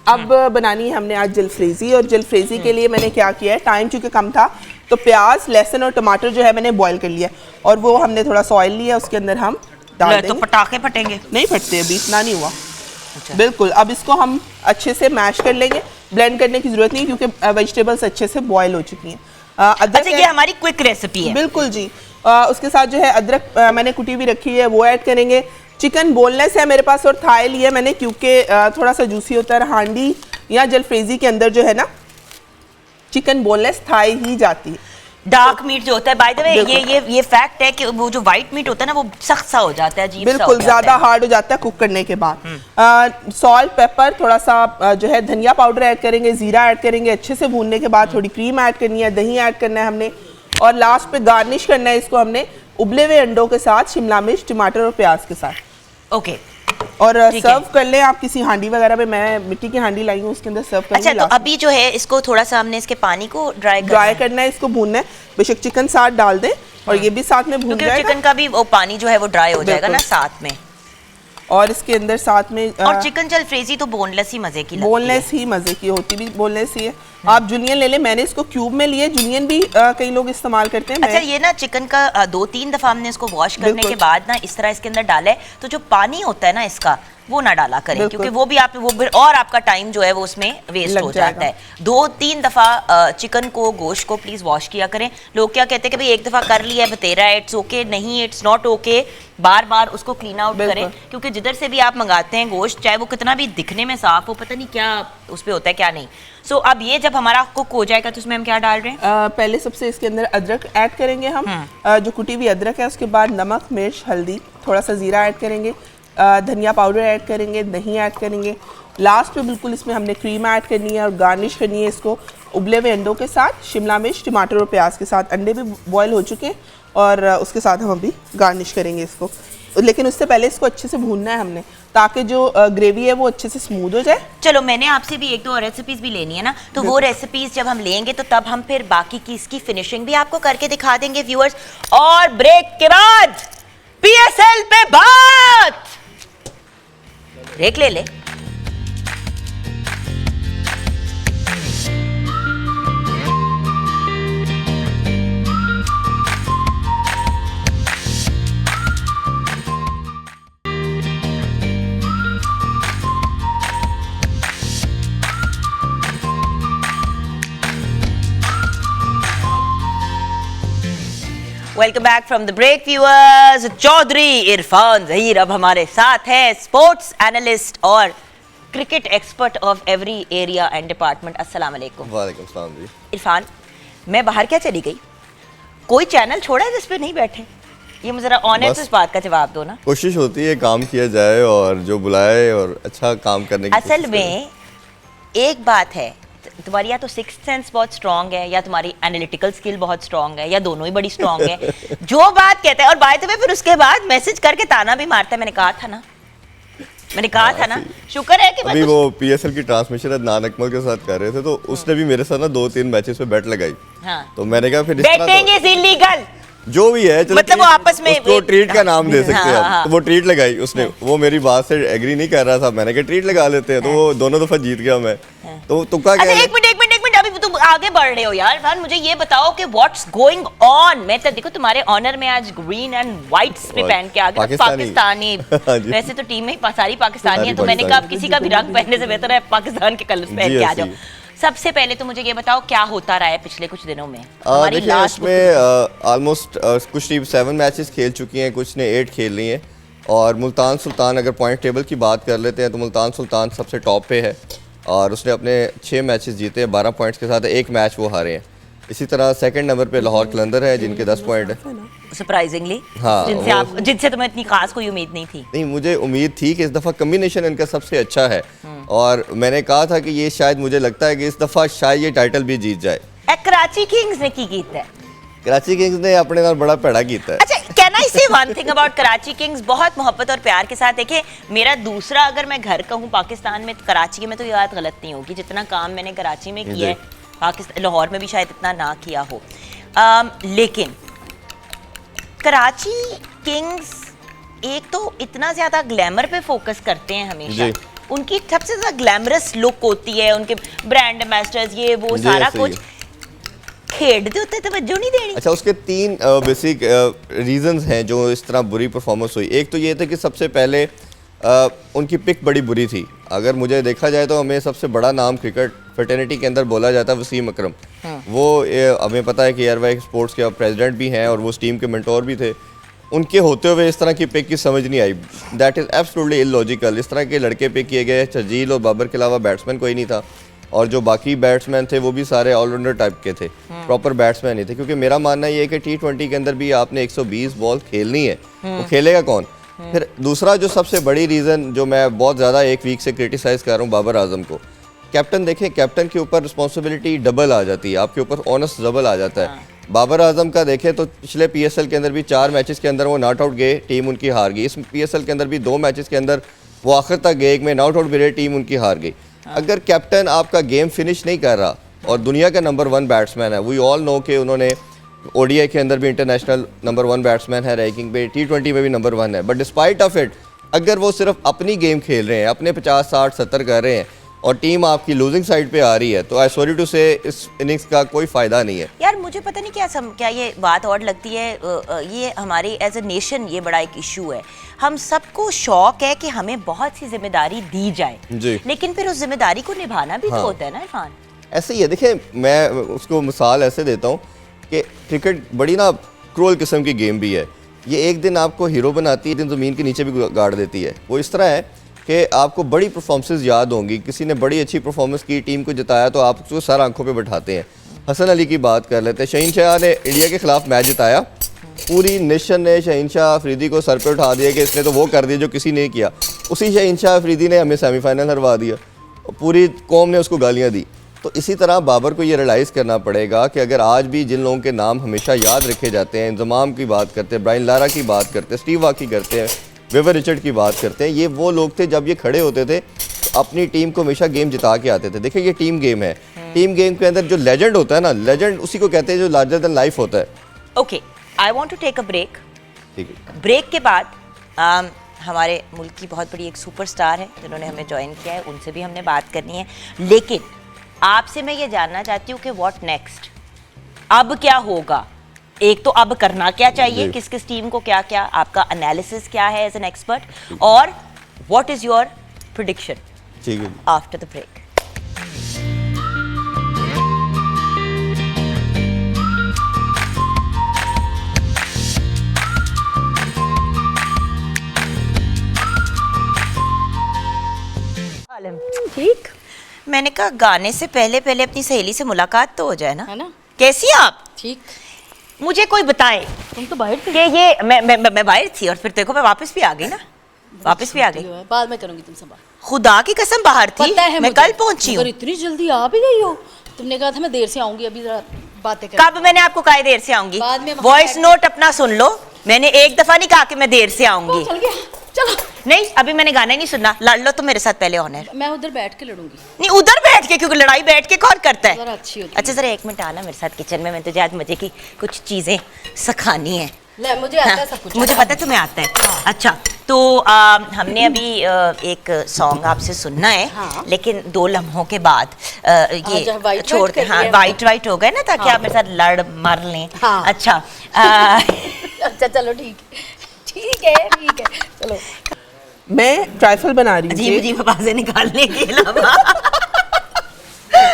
अब बनानी है हमने आज जलफ्रेजी, और जलफ्रेजी के लिए मैंने क्या किया है, टाइम चूंकि कम था तो प्याज, लहसुन और टमाटर जो है मैंने बॉईल कर लिया, और वो हमने थोड़ा सा ऑयल लिया, उसके अंदर हम डाल देंगे। तो पटाखे फटेंगे? नहीं फटते, अभी इतना नहीं हुआ। अच्छा। बिल्कुल, अब इसको हम अच्छे से मैश कर लेंगे, ब्लेंड करने की जरूरत नहीं क्योंकि वेजिटेबल्स अच्छे से बॉयल हो चुकी हैं। अच्छा, ये हमारी क्विक रेसिपी है। बिल्कुल जी। उसके साथ जो है अदरक मैंने कुटी हुई रखी है, वो ऐड करेंगे। चिकन बोनलेस है मेरे पास और थाई लिया मैंने क्योंकि थोड़ा सा जूसी होता है। हांडी या जलफ्रेजी के अंदर जो है ना चिकन बोनलेस थाई ही जाती है। डार्क मीट जो होता है, बाय द वे ये फैक्ट है कि वो जो व्हाइट मीट होता है ना वो सख्त सा हो जाता है, अजीब सा हो बिल्कुल जाता ज्यादा है। हार्ड हो जाता है कुक करने के बाद। सॉल्ट, पेपर, थोड़ा सा जो है धनिया पाउडर ऐड करेंगे, जीरा ऐड करेंगे, अच्छे से भूनने के बाद थोड़ी क्रीम ऐड करनी है, दही ऐड करना है हमने, और लास्ट पे गार्निश करना है इसको हमने उबले हुए अंडों के साथ, शिमला मिर्च, टमाटर और प्याज के साथ। ओके, और ठीक है। सर्व कर लें आप किसी हांडी वगैरह में। मैं मिट्टी की हांडी लाई हूँ, उसके अंदर सर्व करेंगे। अच्छा, तो अभी जो है इसको थोड़ा सा हमने इसके पानी को ड्राई करना है, इसको भूनना है। बेशक चिकन साथ डाल दें और ये भी साथ में भून क्योंकि जाएगा, चिकन का भी वो पानी जो है वो ड्राई हो जाएगा ना बिल्कुल। साथ में। और इसके अंदर साथ में और चिकन जलफ्रेजी तो बोनलेस ही मजे की लगती है। बोनलेस ही मजे की होती, भी बोनलेस ही है। आप जुलियन ले लें, मैंने इसको क्यूब में लिए, जुलियन भी कई लोग इस्तेमाल करते हैं। अच्छा, ये ना चिकन का 2-3 दफा हमने इसको वॉश करने बिल्कुल। के बाद ना इस तरह इसके अंदर डाला है, तो जो पानी होता है ना इसका वो ना डाला करें, बिल्कुल। क्योंकि वो भी आप वो और आपका टाइम जो है वो उसमें वेस्ट लग हो जाता जाएगा। है। 2-3 दफा चिकन को, गोश्त को प्लीज वॉश किया करें। लोग क्या कहते हैं कि भाई एक दफा कर लिया है बतेरा, इट्स ओके, नहीं इट्स नॉट ओके, बार बार उसको क्लीन आउट बिल्कुल। करें, क्योंकि जिधर से भी आप मंगाते हैं गोश्त, चाहे वो कितना भी दिखने में साफ हो, पता नहीं क्या उस पे होता है क्या नहीं। सो अब ये जब हमारा कुक हो जाएगा तो इसमें हम क्या डाल रहे हैं? पहले सबसे इसके अंदर अदरक ऐड करेंगे हम, जो कुटी हुई अदरक है। उसके बाद नमक, मिर्च, हल्दी, थोड़ा सा जीरा ऐड करेंगे, धनिया पाउडर ऐड करेंगे, दही ऐड करेंगे। लास्ट में बिल्कुल इसमें हमने क्रीम ऐड करनी है और गार्निश करनी है इसको उबले हुए अंडों के साथ, शिमला मिर्च, टमाटर और प्याज के साथ। अंडे भी बॉयल हो चुके हैं और उसके साथ हम अभी गार्निश करेंगे इसको, लेकिन उससे पहले इसको अच्छे से भूनना है हमने, ताकि जो ग्रेवी है वो अच्छे से स्मूथ हो जाए। चलो, मैंने आपसे भी 1-2 रेसिपीज भी लेनी है ना, तो वो रेसिपीज जब हम लेंगे तो तब हम फिर बाकी की इसकी फिनिशिंग भी आपको करके दिखा देंगे व्यूअर्स। और ब्रेक के बाद पीएसएल पे बात, ब्रेक ले ले। Welcome back from the break viewers. Chaudhry Irfan Zaheer अब हमारे साथ है, स्पोर्ट्स एनालिस्ट और cricket expert of every area and department. अस्सलाम वालेकुम। वालेकुम सलाम जी। इरफान, मैं बाहर क्या चली गई? कोई चैनल छोड़ा है जिस पे नहीं बैठे? ये मुझे जरा ऑनेस्ट बस इस बात का जवाब दो ना। कोशिश होती है काम किया जाए और जो बुलाए और अच्छा काम करने की असल कोशिश में एक बात है, तुम्हारी या तो सिक्स्थ सेंस बहुत स्ट्रांग है या तुम्हारी एनालिटिकल स्किल बहुत स्ट्रांग है या दोनों ही बड़ी स्ट्रांग है। जो बात कहते हैं, और बाय द वे फिर उसके बाद मैसेज करके ताना भी मारता है। मैंने कहा था ना शुक्र है कि अभी वो पीएसएल की ट्रांसमिशन अदनान अकमल के साथ कर रहे थे, तो उसने भी मेरे साथ ना 2-3 मैचेस पे बैट लगाई। हाँ। तो मैंने कहा फिर इस तरह बैटिंग इज इलीगल, जो भी है, चलो मतलब वो आपस में उसको ट्रीट का नाम दे सकते हैं हाँ, हम। हाँ। तो वो ट्रीट लगाई उसने, वो मेरी बात से एग्री नहीं कर रहा था, मैंने कहा ट्रीट लगा लेते हैं, तो वो दोनों दफा जीत गया मैं। तो तुक्का अच्छा, क्या एक मिनट अभी तुम आगे बढ़ रहे हो यार। इरफान, मुझे ये बताओ कि व्हाट्स गोइंग ऑन। मैं तो देखो तुम्हारे ऑनर में आज ग्रीन एंड व्हाइट पे पहन के आ गए, पाकिस्तानी। हाँ जी। वैसे तो टीम में सारी पाकिस्तानी है, तो सारी मैंने कहा अब किसी का भी रंग पहनने से बेहतर है पाकिस्तान के कलर्स पहन के आ जाओ। सबसे पहले तो मुझे ये बताओ क्या होता रहा है पिछले कुछ दिनों में? हमारी देखिए, लास्ट इसमें ऑलमोस्ट कुछ टीम 7 मैचेस खेल चुकी हैं, कुछ ने 8 खेल ली हैं। और मुल्तान सुल्तान, अगर पॉइंट टेबल की बात कर लेते हैं तो मुल्तान सुल्तान सबसे टॉप पे है और उसने अपने 6 मैचेस जीते हैं 12 पॉइंट्स के साथ, 1 मैच वो हारे हैं। इसी तरह सेकंड नंबर पे लाहौर कलंदर है जिनके 10 पॉइंट है। सरप्राइजिंगली, हाँ, जिनसे तुम्हें इतनी खास कोई उम्मीद नहीं थी। नहीं, मुझे उम्मीद थी कि इस दफ़ा कम्बिनेशन इनका सबसे अच्छा है और मैंने कहा था कि ये शायद, मुझे लगता है कि इस दफ़ा शायद ये टाइटल भी जीत जाए। कराची किंग्स ने की कीता है? कराची किंग्स ने अपने नाल बड़ा भैड़ा कीता है। अच्छा, कैन आई से one thing about Karachi Kings? बहुत मोहब्बत और प्यार के साथ देखिए, मेरा दूसरा अगर मैं घर कहूँ पाकिस्तान में, कराची में, तो ये बात गलत नहीं होगी। जितना काम मैंने कराची में किया है, पाकिस्तान लाहौर में भी शायद इतना ना किया हो, लेकिन कराची किंग्स एक तो इतना ज्यादा ग्लैमर पे फोकस करते हैं हमेशा। उनकी सबसे ज्यादा ग्लैमरस लुक होती है, उनके ब्रांड एम्बेसडर्स, ये वो सारा कुछ। खेलते होते तवज्जो नहीं देनी। अच्छा, उसके 3 बेसिक रीजंस हैं जो इस तरह बुरी परफॉर्मेंस हुई। एक तो ये था कि सबसे पहले उनकी पिक बड़ी बुरी थी। अगर मुझे देखा जाए तो हमें सबसे बड़ा नाम क्रिकेट फर्टेनिटी के अंदर बोला जाता है वसीम अकरम। वो हमें पता है कि एयरवाइक स्पोर्ट्स के प्रेसिडेंट भी हैं और वो उस टीम के मेंटोर भी थे। उनके होते हुए इस तरह की पिक की समझ नहीं आई। That is absolutely illogical. इस तरह के लड़के पिक किए गए, शर्जील और बाबर के अलावा बैट्समैन कोई नहीं था। और जो बाकी बैट्समैन थे वो भी सारे ऑलराउंडर टाइप के थे, प्रॉपर बैट्समैन नहीं थे। क्योंकि मेरा मानना ये है कि T20 के अंदर भी आपने 120 बॉल खेलनी है, वो खेलेगा कौन? फिर दूसरा जो सबसे बड़ी रीज़न जो मैं बहुत ज़्यादा एक वीक से क्रिटिसाइज़ कर रहा हूँ बाबर आजम को, कैप्टन देखें, कैप्टन के ऊपर रिस्पॉन्सिबिलिटी डबल आ जाती है, आपके ऊपर ऑनस डबल आ जाता है। बाबर आजम का देखें तो पिछले PSL के अंदर भी 4 मैचेस के अंदर वो नॉट आउट गए, टीम उनकी हार गई। इस PSL के अंदर भी 2 मैचेस के अंदर वो आखिर तक गए, एक में नॉट आउट भी रहे, टीम उनकी हार गई। अगर कैप्टन आपका गेम फिनिश नहीं कर रहा और दुनिया का नंबर 1 बैट्समैन है, वी ऑल नो कि उन्होंने ODI के अंदर भी इंटरनेशनल नंबर 1 बैट्समैन है रैंकिंग पे, T20 में भी नंबर 1 है, बट डिस्पाइट ऑफ इट अगर वो सिर्फ अपनी गेम खेल रहे हैं, अपने 50, 60, 70 कर रहे हैं और टीम आपकी लूजिंग साइड पे आ रही है, तो आई सॉरी टू से इस इनिंग्स का कोई फायदा नहीं है। यार मुझे पता नहीं क्या ये बात और लगती है, ये हमारी एज ए नेशन ये बड़ा एक इशू है। हम सबको शौक है कि हमें बहुत सी जिम्मेदारी दी जाए जी, लेकिन फिर उस जिम्मेदारी को निभाना भी तो होता है ना इरफान। ऐसे ही है। देखिए मैं उसको मिसाल ऐसे देता हूँ कि क्रिकेट बड़ी ना क्रूअल किस्म की गेम भी है। ये एक दिन आपको हीरो बनाती है, एक दिन ज़मीन के नीचे भी गाड़ देती है। वो इस तरह है कि आपको बड़ी परफॉर्मेंसेस याद होंगी, किसी ने बड़ी अच्छी परफॉर्मेंस की, टीम को जिताया, तो आप उसको सर आंखों पे बैठाते हैं। हसन अली की बात कर लेते हैं, शहीन शाह ने इंडिया के खिलाफ मैच जिताया, पूरी नेशन ने शहीन शाह अफरीदी को सर पे उठा दिया कि इसने तो वो कर दिया जो किसी ने किया। उसी शहीन शाह अफरीदी ने हमें सेमीफाइनल हरवा दिया, पूरी कौम ने उसको गालियाँ दी। तो इसी तरह बाबर को ये रियलाइज़ करना पड़ेगा कि अगर आज भी जिन लोगों के नाम हमेशा याद रखे जाते हैं, इंतज़ाम की बात करते हैं, ब्रायन लारा की बात करते हैं, स्टीव वाकी करते हैं, वेवर रिचर्ड की बात करते हैं, ये वो लोग थे जब ये खड़े होते थे तो अपनी टीम को हमेशा गेम जिता के आते थे। देखिए ये टीम गेम है, टीम गेम के अंदर जो लेजेंड होता है ना, लेजेंड उसी को कहते हैं जो लार्जर देन लाइफ होता है। Okay, I want to take a break. ठीक है, ब्रेक के बाद हमारे मुल्क की बहुत बड़ी एक सुपरस्टार है जिन्होंने हमें ज्वाइन किया है, उनसे भी हमने बात करनी है। लेकिन आपसे मैं ये जानना चाहती हूँ कि व्हाट नेक्स्ट, अब क्या होगा? एक तो अब करना क्या चाहिए, किस किस टीम को क्या क्या, आपका एनालिसिस क्या है एज एन एक्सपर्ट, और व्हाट इज योर प्रेडिक्शन ठीक है, आफ्टर द ब्रेक। ठीक, मैंने कहा गाने से पहले पहले अपनी सहेली से मुलाकात तो हो जाए ना, है ना? कैसी हैं आप? ठीक। मुझे कोई बताए तुम तो बाहर थी। कि ये मैं बाहर थी और फिर देखो मैं वापस भी आ गई ना, वापस भी आ गई। बाद में करूंगी तुमसे बात। खुदा की कसम बाहर थी, पता है मैं मुझे। कल पहुंची हूँ। मगर इतनी जल्दी आ भी गई हो? तुमने कहा था मैं देर से आऊंगी, अभी जरा बातें कर। कब मैंने आपको कहा देर से आऊंगी? बाद में वहाँ वॉइस बैठ- नोट अपना सुन लो, मैंने एक दफा नहीं कहा कि मैं देर से आऊंगी। चल गया, चलो। नहीं, अभी मैंने गाना ही नहीं सुनना, लड़ लो तो मेरे साथ पहले ऑनर। मैं उधर बैठ के लड़ूंगी। नहीं, उधर बैठ के, क्योंकि लड़ाई बैठ के कौन करता है? जरा अच्छी होती है। अच्छा जरा एक मिनट आना मेरे साथ किचन में, मैं तुझे आज मजे की कुछ चीजें सिखानी है। ले, मुझे आता है सब कुछ। मुझे पता है तुम्हें आता है। अच्छा तो हमने अभी एक सॉन्ग आपसे सुनना है, हाँ। लेकिन 2 लम्हों के बाद ये जब white छोड़ white के, कर हाँ लिया वाइट हो गए ना, ताकि हाँ। आप मेरे साथ लड़ मर लें। हाँ। अच्छा अच्छा चलो ठीक है चलो। मैं ट्राइफल बना रही अजीब हूँ अजीब आवाजें निकालने के अलावा।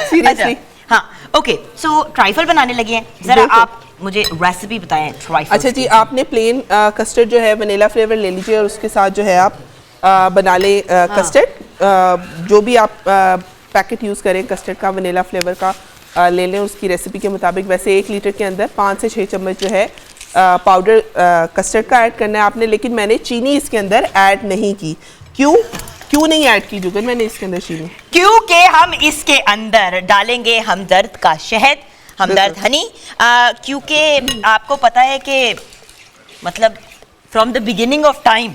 सीरियसली। अच्छा, हाँ ओके, सो ट्राइफल बनाने लगे हैं, जरा बिल्कुल। आप मुझे रेसिपी बताएं ट्राइफल। अच्छा जी, आपने प्लेन कस्टर्ड जो है वनीला फ्लेवर ले लीजिए और उसके साथ जो है आप बना लें कस्टर्ड, जो भी आप पैकेट यूज़ करें कस्टर्ड का, वनीला फ्लेवर का ले लें उसकी रेसिपी के मुताबिक। वैसे 1 लीटर के अंदर 5 से 6 चम्मच जो है पाउडर कस्टर्ड का ऐड करना है आपने, लेकिन मैंने चीनी इसके अंदर ऐड नहीं की। क्यों नहीं ऐड की जुगन मैंने इसके अंदर चीनी? क्योंकि हम इसके अंदर डालेंगे हमदर्द का शहद, हमदर्द हनी, क्योंकि आपको पता है कि मतलब from the beginning of time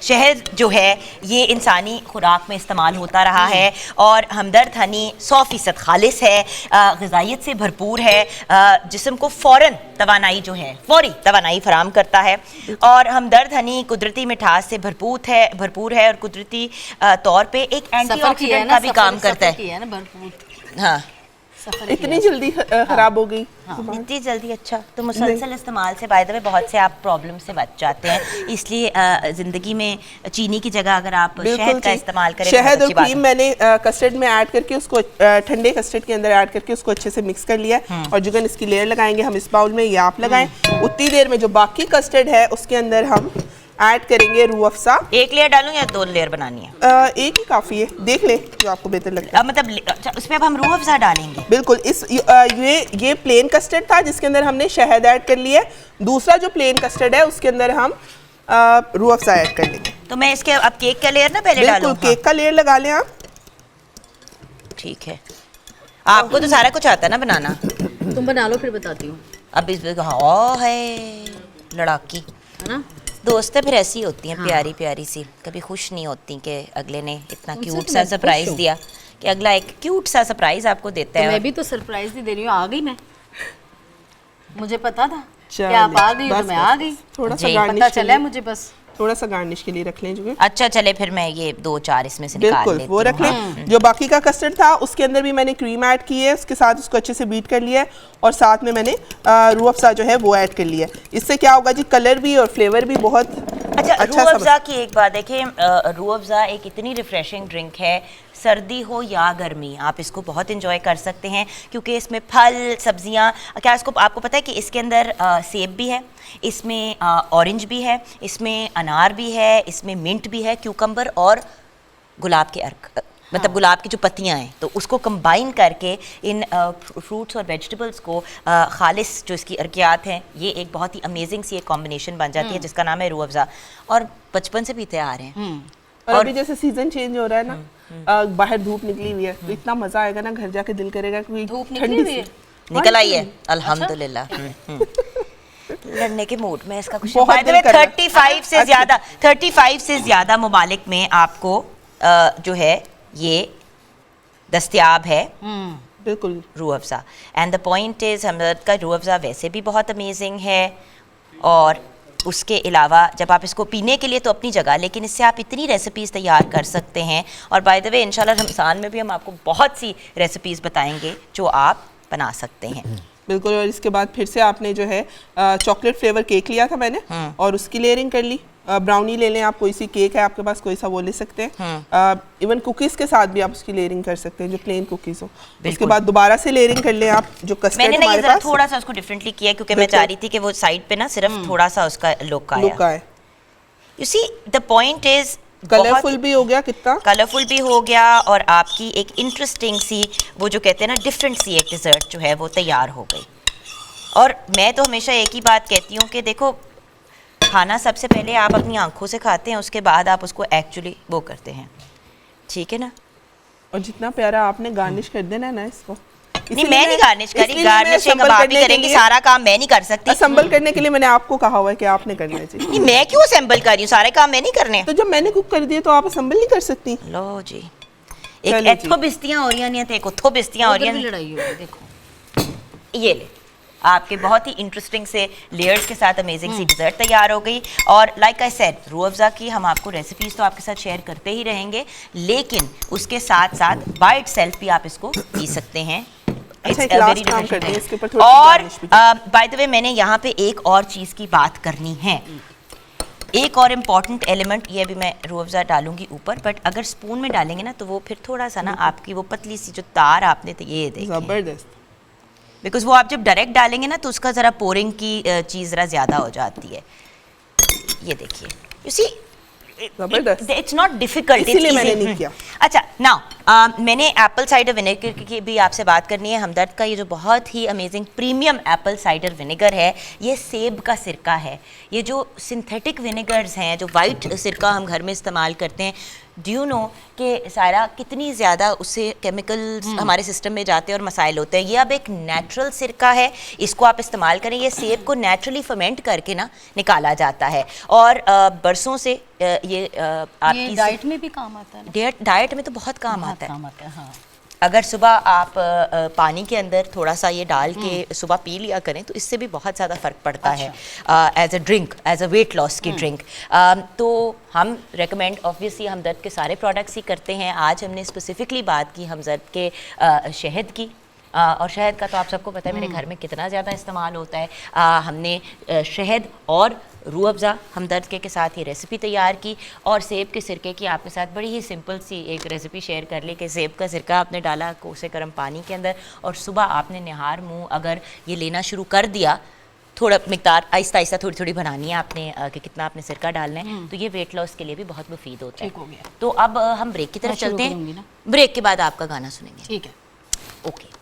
शहद जो है ये इंसानी खुराक में इस्तेमाल होता रहा है, और हमदर्द हनी 100% खालिस है, ग़िज़ाइयत से भरपूर है, जिस्म को फ़ौरन तवानाई जो है फौरी तवानाई फराम करता है, और हमदर्द हनी कुदरती मिठास से भरपूर है और कुदरती तौर पे एक एंटीऑक्सीडेंट का भी काम करता है। हाँ, इतनी जल्दी खराब हो गई। इतनी जल्दी? अच्छा, तो मुसलसल इस्तेमाल से बाय द वे बहुत से आप प्रॉब्लम से बच जाते हैं, इसलिए ज़िंदगी में चीनी की जगह अगर आप शहद का इस्तेमाल करें, शहद और क्रीम मैंने कस्टर्ड में ऐड करके उसको ठंडे कस्टर्ड के अंदर ऐड करके उसको अच्छे से मिक्स कर लिया, और जुगन इसकी लेयर लगाएंगे हम इस बाउल में, ये आप लगाएं। उतनी देर में जो बाकी कस्टर्ड है उसके अंदर हम ऐड करेंगे रूह अफ़ज़ा। एक लेयर डालूं या 2 लेयर बनानी है? एक ही काफ़ी है, देख ले जो आपको बेहतर लगता है। मतलब अच्छा, उसमें अब हम रूह अफ़ज़ा डालेंगे। बिल्कुल। ये प्लेन कस्टर्ड था जिसके अंदर हमने शहद ऐड कर लिया है। दूसरा जो प्लेन कस्टर्ड है उसके अंदर हम रूह अफ़ज़ा ऐड कर लेंगे। तो मैं इसके अब केक का लेयर ना पहले डालूं? बिल्कुल, केक का लेयर लगा लें आप। ठीक है, आपको तो सारा कुछ आता है ना बनाना। तुम बना लो फिर बताती हूँ, अब इस हाँ है लड़ाकी है ना। दोस्तें फिर ऐसी होती हैं, प्यारी प्यारी सी, कभी खुश नहीं होती कि अगले ने इतना उनसे क्यूट तो सा मैं खुश सरप्राइज हूँ। दिया, कि अगला एक क्यूट सा सरप्राइज आपको देता तो है। मैं भी तो सरप्राइज नहीं दे रही हूँ, आ गई मैं। मुझे पता था कि चलिए, आप आ गई, तो बस, मैं बस, आ बस। गई। थोड़ा सा जी, गार्निश पता के चला है लिए, मुझे बस। थोड़ा सा गार्निश के लिए रख लें जो। अच्छा चले, फिर मैं ये 2-4 इसमें से निकाल बिल्कुल लेती वो रख हूँ। लें। जो बाकी का कस्टर्ड था उसके अंदर भी मैंने क्रीम ऐड की है, उसके साथ उसको अच्छे से बीट कर लिया है और साथ में मैंने रूह अफ़ज़ा जो है वो ऐड कर लिया है। इससे क्या होगा जी, कलर भी और फ्लेवर भी बहुत अच्छा, अच्छा रूह सा अफ़ज़ा की एक बात देखिए, रूह अफ़ज़ा एक इतनी रिफ़्रेशिंग ड्रिंक है, सर्दी हो या गर्मी आप इसको बहुत इंजॉय कर सकते हैं, क्योंकि इसमें फल सब्जियां, क्या इसको आपको पता है कि इसके अंदर सेब भी है, इसमें ऑरेंज भी है, इसमें अनार भी है, इसमें मिंट भी है, क्यूकम्बर और गुलाब के अर्क, मतलब गुलाब की जो पत्तियां हैं, तो उसको कंबाइन करके इन फ्रूट्स और वेजिटेबल्स को खालिस जो इसकी अर्कियात हैं, ये एक बहुत ही अमेजिंग सी एक कॉम्बिनेशन बन जाती है जिसका नाम है रूह अफ़ज़ा, और बचपन से पीते आ रहे हैं। और अभी जैसे सीजन चेंज हो रहा है ना, बाहर धूप निकली हुई है तो इतना मजा आएगा ना, घर जाके दिल करेगा कि धूप निकली ठंडी हुई है? सी निकल आई है अल्हम्दुलिल्लाह। लड़ने के मूड में इसका कुछ बहुत दिल कर रहा है। 35 से ज्यादा ममालिक में आपको जो है ये दस्तयाब है बिल्कुल। Rooh Afza. And the point is Hamdard का रूह अफ़ज़ा वैसे भी बहुत अमेजिंग है, और उसके अलावा जब आप इसको पीने के लिए तो अपनी जगह, लेकिन इससे आप इतनी रेसिपीज़ तैयार कर सकते हैं। और बाय द वे इंशाल्लाह रमज़ान में भी हम आपको बहुत सी रेसिपीज़ बताएंगे जो आप बना सकते हैं। बिल्कुल। और इसके बाद फिर से आपने जो है चॉकलेट फ्लेवर केक लिया था मैंने, और उसकी लेयरिंग कर ली। ब्राउनी ले लें आप, कोई सी केक है आपके पास कोई सा वो ले सकते हैं। इवन कुकीज़ के साथ भी आप उसकी लेयरिंग कर सकते हैं, जो प्लेन कुकीज़ हो। उसके बाद दोबारा से लेयरिंग कर लें आप जो कस्टर्ड मैंने ना ये हमारे जरा पास। थोड़ा सा उसको डिफरेंटली किया, क्योंकि मैं चाह रही थी कि वो साइड पे ना सिर्फ थोड़ा सा उसका लुक आया। You see the point is colourful भी हो गया, कितना कलरफुल भी हो गया, और आपकी एक इंटरेस्टिंग सी वो जो कहते हैं ना डिफरेंट सी एक डिज़र्ट जो है वो तैयार हो गई। और मैं तो हमेशा एक ही बात कहती हूँ कि देखो, खाना सबसे पहले आप अपनी आंखों से खाते हैं, उसके बाद आप उसको एक्चुअली वो करते हैं, ठीक है ना। और जितना प्यारा आपने गार्निश कर देना है ना इसको। नहीं, मैं नहीं गार्निश करी, गार्निशिंग अब आप ही करेंगी, सारा काम मैं नहीं कर सकती। असेंबल करने के लिए मैंने आपको कहा हुआ है कि आपने करना चाहिए। नहीं, मैं क्यों असेंबल कर रही हूँ, सारे काम मैं नहीं करने। तो जब मैंने कुक कर दिए तो आप असेंबल नहीं कर सकती। लो जी, एक चलिए इत्थों बिस्तियां हो रही हैं, एक उत्थों बिस्तियां हो रही उधर भी हैं। लड़ाई हो रही, देखो ये ले, आपके बहुत ही इंटरेस्टिंग से लेयर्स के साथ अमेजिंग सी डिज़र्ट तैयार हो गई। और like I said, Rooh Afza की हम आपको रेसिपीज़ तो आपके साथ शेयर करते ही रहेंगे, लेकिन उसके साथ साथ बाय इटसेल्फ भी आप इसको पी सकते हैं। अच्छा, एक लास्ट काम करते हैं इसके ऊपर थोड़ी सी और garnish भी। बाय द वे मैंने यहाँ पे एक और चीज़ की बात करनी है, एक और इम्पॉर्टेंट एलिमेंट, ये अभी मैं रूह अफ़ज़ा डालूंगी ऊपर, बट अगर स्पून में डालेंगे ना तो वो फिर थोड़ा सा ना आपकी वो पतली सी जो तार आपने तो ये देखी, जबरदस्त। बिकॉज वो आप जब डायरेक्ट डालेंगे ना तो उसका ज़रा पोरिंग की चीज़ ज़रा ज़्यादा हो जाती है। ये देखिए, यू सी जबरदस्त। इट्स नॉट डिफिकल्ट, इसीलिए मैंने नहीं किया। अच्छा नाउ मैंने एप्पल साइडर विनेगर की भी आपसे बात करनी है। हमदर्द का ये जो बहुत ही amazing premium apple cider vinegar है, ये सेब का सिरका है। ये जो सिंथेटिक विनेगर्स हैं, जो वाइट सिरका हम घर में इस्तेमाल करते हैं, डू यू नो कि सारा कितनी ज़्यादा उससे केमिकल्स हमारे सिस्टम में जाते हैं और मसाइल होते हैं। ये अब एक नेचुरल सिरका है, इसको आप इस्तेमाल करें। ये सेब को नेचुरली फर्मेंट करके ना निकाला जाता है, और बरसों से ये आपकी डाइट में भी काम आता है ना। डाइट में तो बहुत काम आता है। काम आता है, हाँ। अगर सुबह आप पानी के अंदर थोड़ा सा ये डाल के सुबह पी लिया करें तो इससे भी बहुत ज़्यादा फ़र्क पड़ता है as a drink, as a weight loss की ड्रिंक। तो हम रेकमेंड ऑब्वियसली हमदर्द के सारे प्रोडक्ट्स ही करते हैं। आज हमने स्पेसिफिकली बात की हमदर्द के शहद की, और शहद का तो आप सबको पता है मेरे घर में कितना ज़्यादा इस्तेमाल होता है। हमने शहद और रूह अफ़ज़ा हमदर्द के साथ ये रेसिपी तैयार की, और सेब के सिरके की आपके साथ बड़ी ही सिंपल सी एक रेसिपी शेयर कर ली कि सेब का सिरका आपने डाला कोसे गर्म पानी के अंदर, और सुबह आपने निहार मुँह अगर ये लेना शुरू कर दिया थोड़ा मिकदार आहिस्ता आहिस्ता थोड़ी थोड़ी बनानी है आपने कि कितना आपने सिरका डालना है, तो ये वेट लॉस के लिए भी बहुत मुफीद होता है। ठीक हो गया। तो अब हम ब्रेक की तरफ मैं शुरू चलते करूंगी हैं, ना? ब्रेक के बाद आपका गाना सुनेंगे। ठीक है। ओके।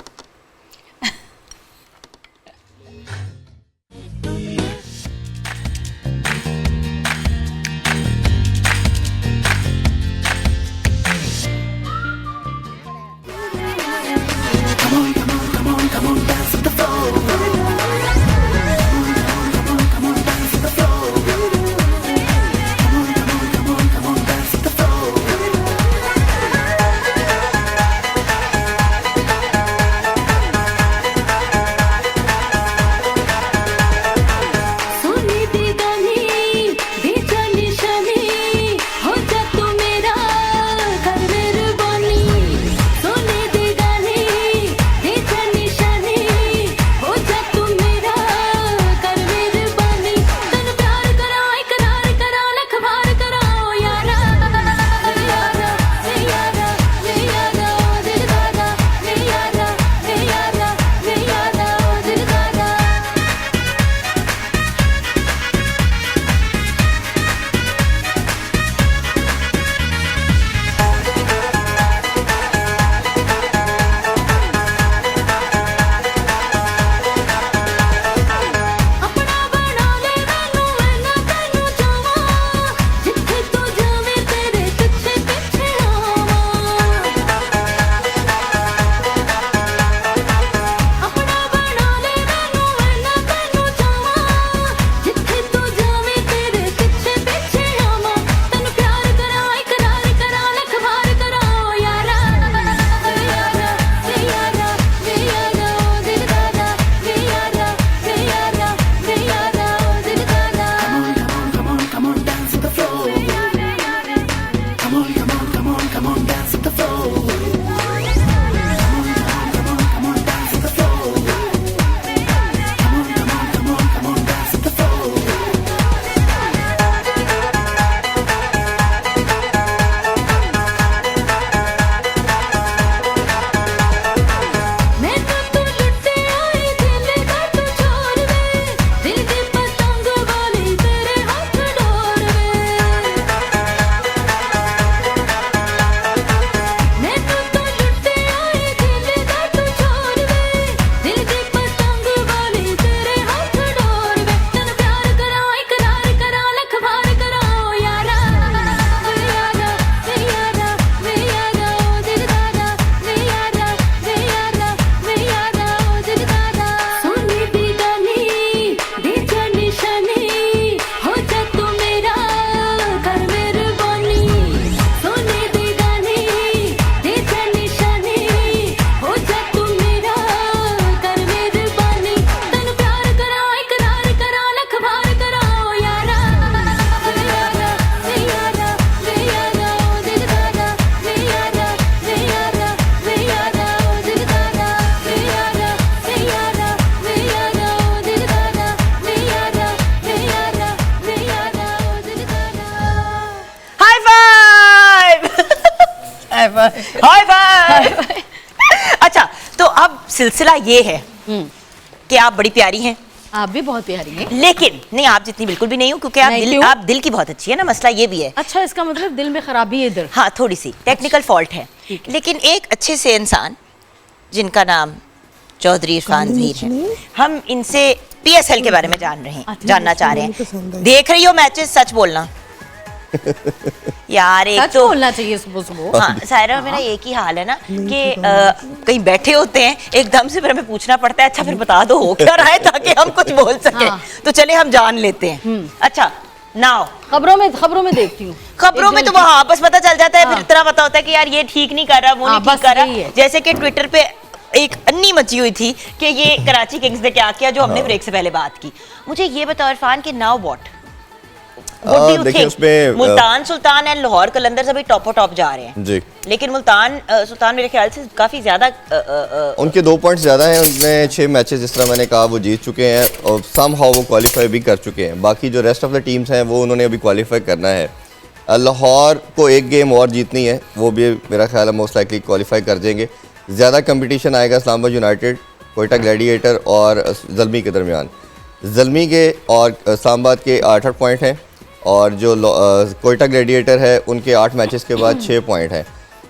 हाय फाइव। अच्छा, तो अब सिलसिला ये है कि आप बड़ी प्यारी हैं, आप भी बहुत प्यारी हैं। लेकिन नहीं, आप जितनी बिल्कुल भी नहीं हो, क्योंकि आप दिल की बहुत अच्छी है ना, मसला ये भी है। अच्छा, इसका मतलब दिल में खराबी है इधर। हाँ, थोड़ी सी टेक्निकल फॉल्ट है, लेकिन एक अच्छे से इंसान जिनका नाम चौधरी इरफान ज़हीर है, हम इनसे PSL के बारे में जानना चाह रहे हैं। देख रही हो मैचेस? सच बोलना यार, एक सच तो बोलना चाहिए सुबह सुबह। हाँ, सायरा मेरा एक ही हाल है ना कि कहीं बैठे होते हैं, एकदम से फिर हमें पूछना पड़ता है अच्छा फिर बता दो हो क्या रहा है, ताकि हम कुछ बोल सके। हाँ। तो चले हम जान लेते हैं। अच्छा, नाउ खबरों में देखती हूँ। खबरों में तो वहाँ बस पता चल जाता है, फिर इतना पता होता है कि यार ये ठीक नहीं कर रहा, वो नहीं ठीक कर रहा। जैसे कि ट्विटर पे एक अन्नी मची हुई थी कि ये कराची किंग्स ने क्या किया, जो हमने ब्रेक से पहले बात की। मुझे ये बताओ इरफान कि नाउ व्हाट देखिए उसमें मुल्तान सुल्तान एंड लाहौर कलंदर्स अभी टॉप जा रहे हैं जी, लेकिन मुल्तान सुल्तान मेरे ख्याल से काफी ज्यादा उनके 2 पॉइंट्स ज्यादा हैं। उनमें 6 मैचेस जिस तरह मैंने कहा वो जीत चुके हैं और सम हाउ वो क्वालिफाई भी कर चुके हैं। बाकी जो रेस्ट ऑफ द टीम्स हैं वो उन्होंने अभी क्वालिफाई करना है। लाहौर को एक गेम और जीतनी है, वो भी मेरा ख्याल है मोस्ट लाइकली क्वालिफाई कर जाएंगे। ज़्यादा कंपटीशन आएगा इस्लामाबाद यूनाइटेड, कोयटा ग्लैडिएटर और ज़ल्मी के दरमियान। ज़ल्मी के और इस्लामाबाद के 8-8 पॉइंट हैं, और जो कोयटा ग्लैडिएटर है उनके 8 मैचेस के बाद 6 पॉइंट हैं।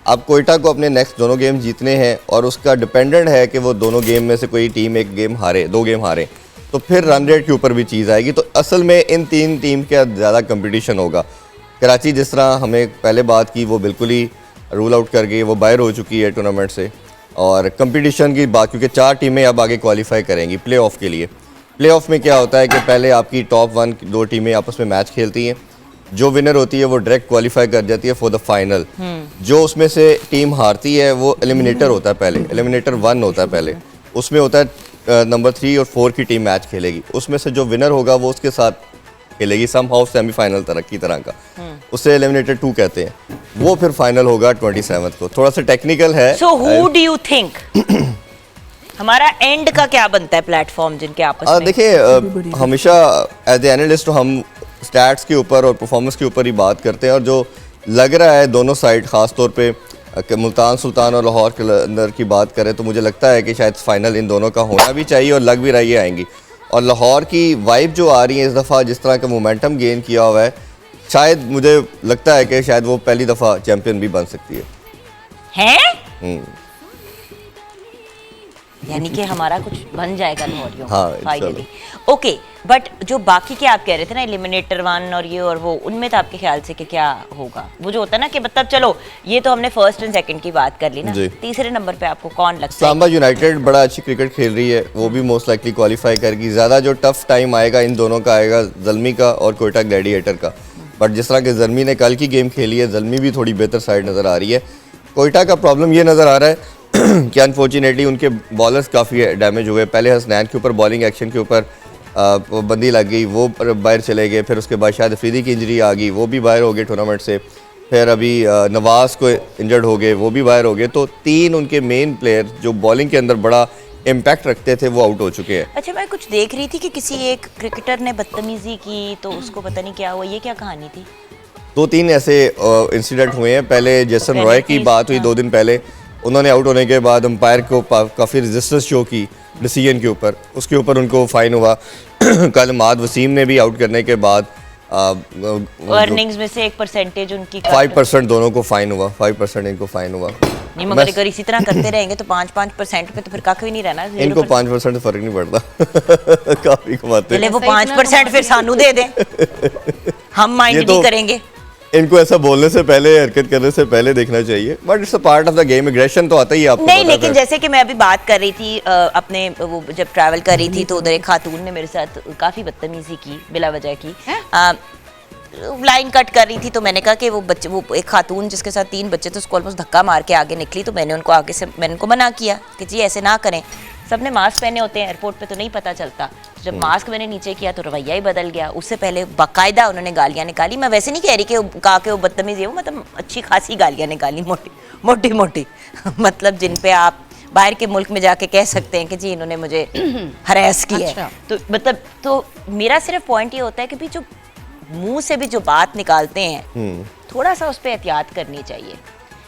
अब कोयटा को अपने नेक्स्ट दोनों गेम जीतने हैं और उसका डिपेंडेंट है कि वो दोनों गेम में से कोई टीम एक गेम हारे, 2 गेम हारे, तो फिर रन रेट के ऊपर भी चीज़ आएगी। तो असल में इन 3 टीम का ज़्यादा कंपटीशन होगा। कराची जिस तरह हमें पहले बात की वो बिल्कुल ही रूल आउट कर गई, वो बाहर हो चुकी है टूर्नामेंट से। और कंपटीशन की बात, क्योंकि 4 टीमें अब आगे क्वालिफाई करेंगी प्ले ऑफ के लिए। प्ले ऑफ में क्या होता है कि पहले आपकी टॉप 1 2 टीमें आपस में मैच खेलती हैं, जो विनर होती है वो डायरेक्ट क्वालिफाई कर जाती है फॉर द फाइनल। जो उसमें से टीम हारती है वो एलिमिनेटर होता है, पहले एलिमिनेटर 1 होता है पहले, उसमें होता है नंबर 3 और 4 की टीम मैच खेलेगी, उसमें से जो विनर होगा वो उसके साथ खेलेगी सम हाउ सेमीफाइनल तरह का, उसे एलिमिनेटर 2 कहते हैं। वो फिर फाइनल होगा 27 को। थोड़ा सा टेक्निकल है। So who do you think हमारा एंड का क्या बनता है प्लेटफॉर्म जिनके आपस में? देखिए हमेशा एज ए एनालिस्ट हम स्टैट्स के ऊपर और परफॉर्मेंस के ऊपर ही बात करते हैं, और जो लग रहा है दोनों साइड, ख़ास तौर पे मुल्तान सुल्तान और लाहौर के अंदर की बात करें तो मुझे लगता है कि शायद फाइनल इन दोनों का होना भी चाहिए, और लग भी रही है आएंगी। और लाहौर की वाइब जो आ रही है इस दफ़ा, जिस तरह का मोमेंटम गेन किया हुआ है, शायद मुझे लगता है कि शायद वो पहली दफ़ा चैम्पियन भी बन सकती है। यानी कि हमारा कुछ बन जाएगा लाहौरियों हाँ, फाइनली। ओके, बट जो बाकी के आप कह रहे थे ना एलिमिनेटर 1 और ये और वो, उनमें तो आपके ख्याल से कि क्या होगा? वो जो होता है ना कि मतलब चलो ये तो हमने फर्स्ट एंड सेकंड की बात कर ली ना, तीसरे नंबर पे आपको कौन लगता है? इस्लामाबाद यूनाइटेड बड़ा अच्छी क्रिकेट खेल रही है, वो भी मोस्ट लाइकली क्वालिफाई करेगी। ज़्यादा जो टफ टाइम आएगा इन दोनों का आएगा ज़ल्मी का और कोयटा ग्लैडिएटर का। बट जिस तरह के ज़ल्मी ने कल की गेम खेली है, ज़ल्मी भी थोड़ी बेहतर साइड नज़र आ रही है। कोयटा का प्रॉब्लम ये नज़र आ रहा है कि अनफॉर्चुनेटली उनके बॉलर्स काफ़ी डैमेज हुए। पहले हसनैन के ऊपर बॉलिंग एक्शन के ऊपर बंदी लग गई, वो बाहर चले गए। फिर उसके बाद शायद अफरीदी की इंजरी आ गई, वो भी बाहर हो गए टूर्नामेंट से। फिर अभी नवाज़ को इंजर्ड हो गए, वो भी बाहर हो गए। तो 3 उनके मेन प्लेयर जो बॉलिंग के अंदर बड़ा इम्पैक्ट रखते थे वो आउट हो चुके हैं। अच्छा, मैं कुछ देख रही थी कि किसी एक क्रिकेटर ने बदतमीजी की तो उसको पता नहीं क्या हुआ, ये क्या कहानी थी? 2-3 ऐसे इंसिडेंट हुए हैं। पहले जेसन रॉय की बात हुई 2 दिन पहले, उन्होंने आउट होने के बाद अंपायर को काफ़ी रेजिस्टेंस शो की डिसीजन के ऊपर, उसके ऊपर उनको फ़ाइन हुआ। कल माद वसीम ने भी आउट करने के बाद अर्निंग्स में से एक परसेंटेज उनकी 5% दोनों को फ़ाइन हुआ, 5% इनको फ़ाइन हुआ। नहीं, मगर अगर इसी तरह करते रहेंगे तो 5% पे तो फिर काफ़ी नहीं रहना। इनको 5% फ़र्क नहीं पड़ता काफ़ी कमाते हैं। वो 5% फिर सानू दे दें, हम माइंड नहीं करेंगे। इनको ऐसा बोलने से पहले, हरकत करने से पहले देखना चाहिए। But it's a part of the game, aggression तो आता ही है आपको। नहीं, लेकिन जैसे कि मैं अभी बात कर रही थी अपने वो जब ट्रैवल कर रही थी तो उधर एक खातून ने मेरे साथ काफ़ी बदतमीजी की, बिला वजह की। लाइन कट कर रही थी तो मैंने कहा कि वो एक खातून जिसके साथ 3 बच्चे थे उसको ऑलमोस्ट धक्का मार के आगे निकली, तो मैंने उनको मना किया कि जी ऐसे ना करें। सबने मास्क पहने होते हैं, एयरपोर्ट पे तो नहीं पता चलता। तो जब मास्क मैंने नीचे किया तो रवैया ही बदल गया। उससे पहले बाकायदा उन्होंने गालियाँ निकाली। मैं वैसे नहीं कह रही कि कहा कि वो बदतमीज़ है, वो मतलब अच्छी खासी गालियाँ निकाली, मोटी मतलब जिन पे आप बाहर के मुल्क में जाके कह सकते हैं कि जी इन्होंने मुझे हरास किया है। तो मतलब तो मेरा सिर्फ पॉइंट ये होता है कि भी जो मुंह से भी जो बात निकालते हैं थोड़ा सा उस पर एहतियात करनी चाहिए।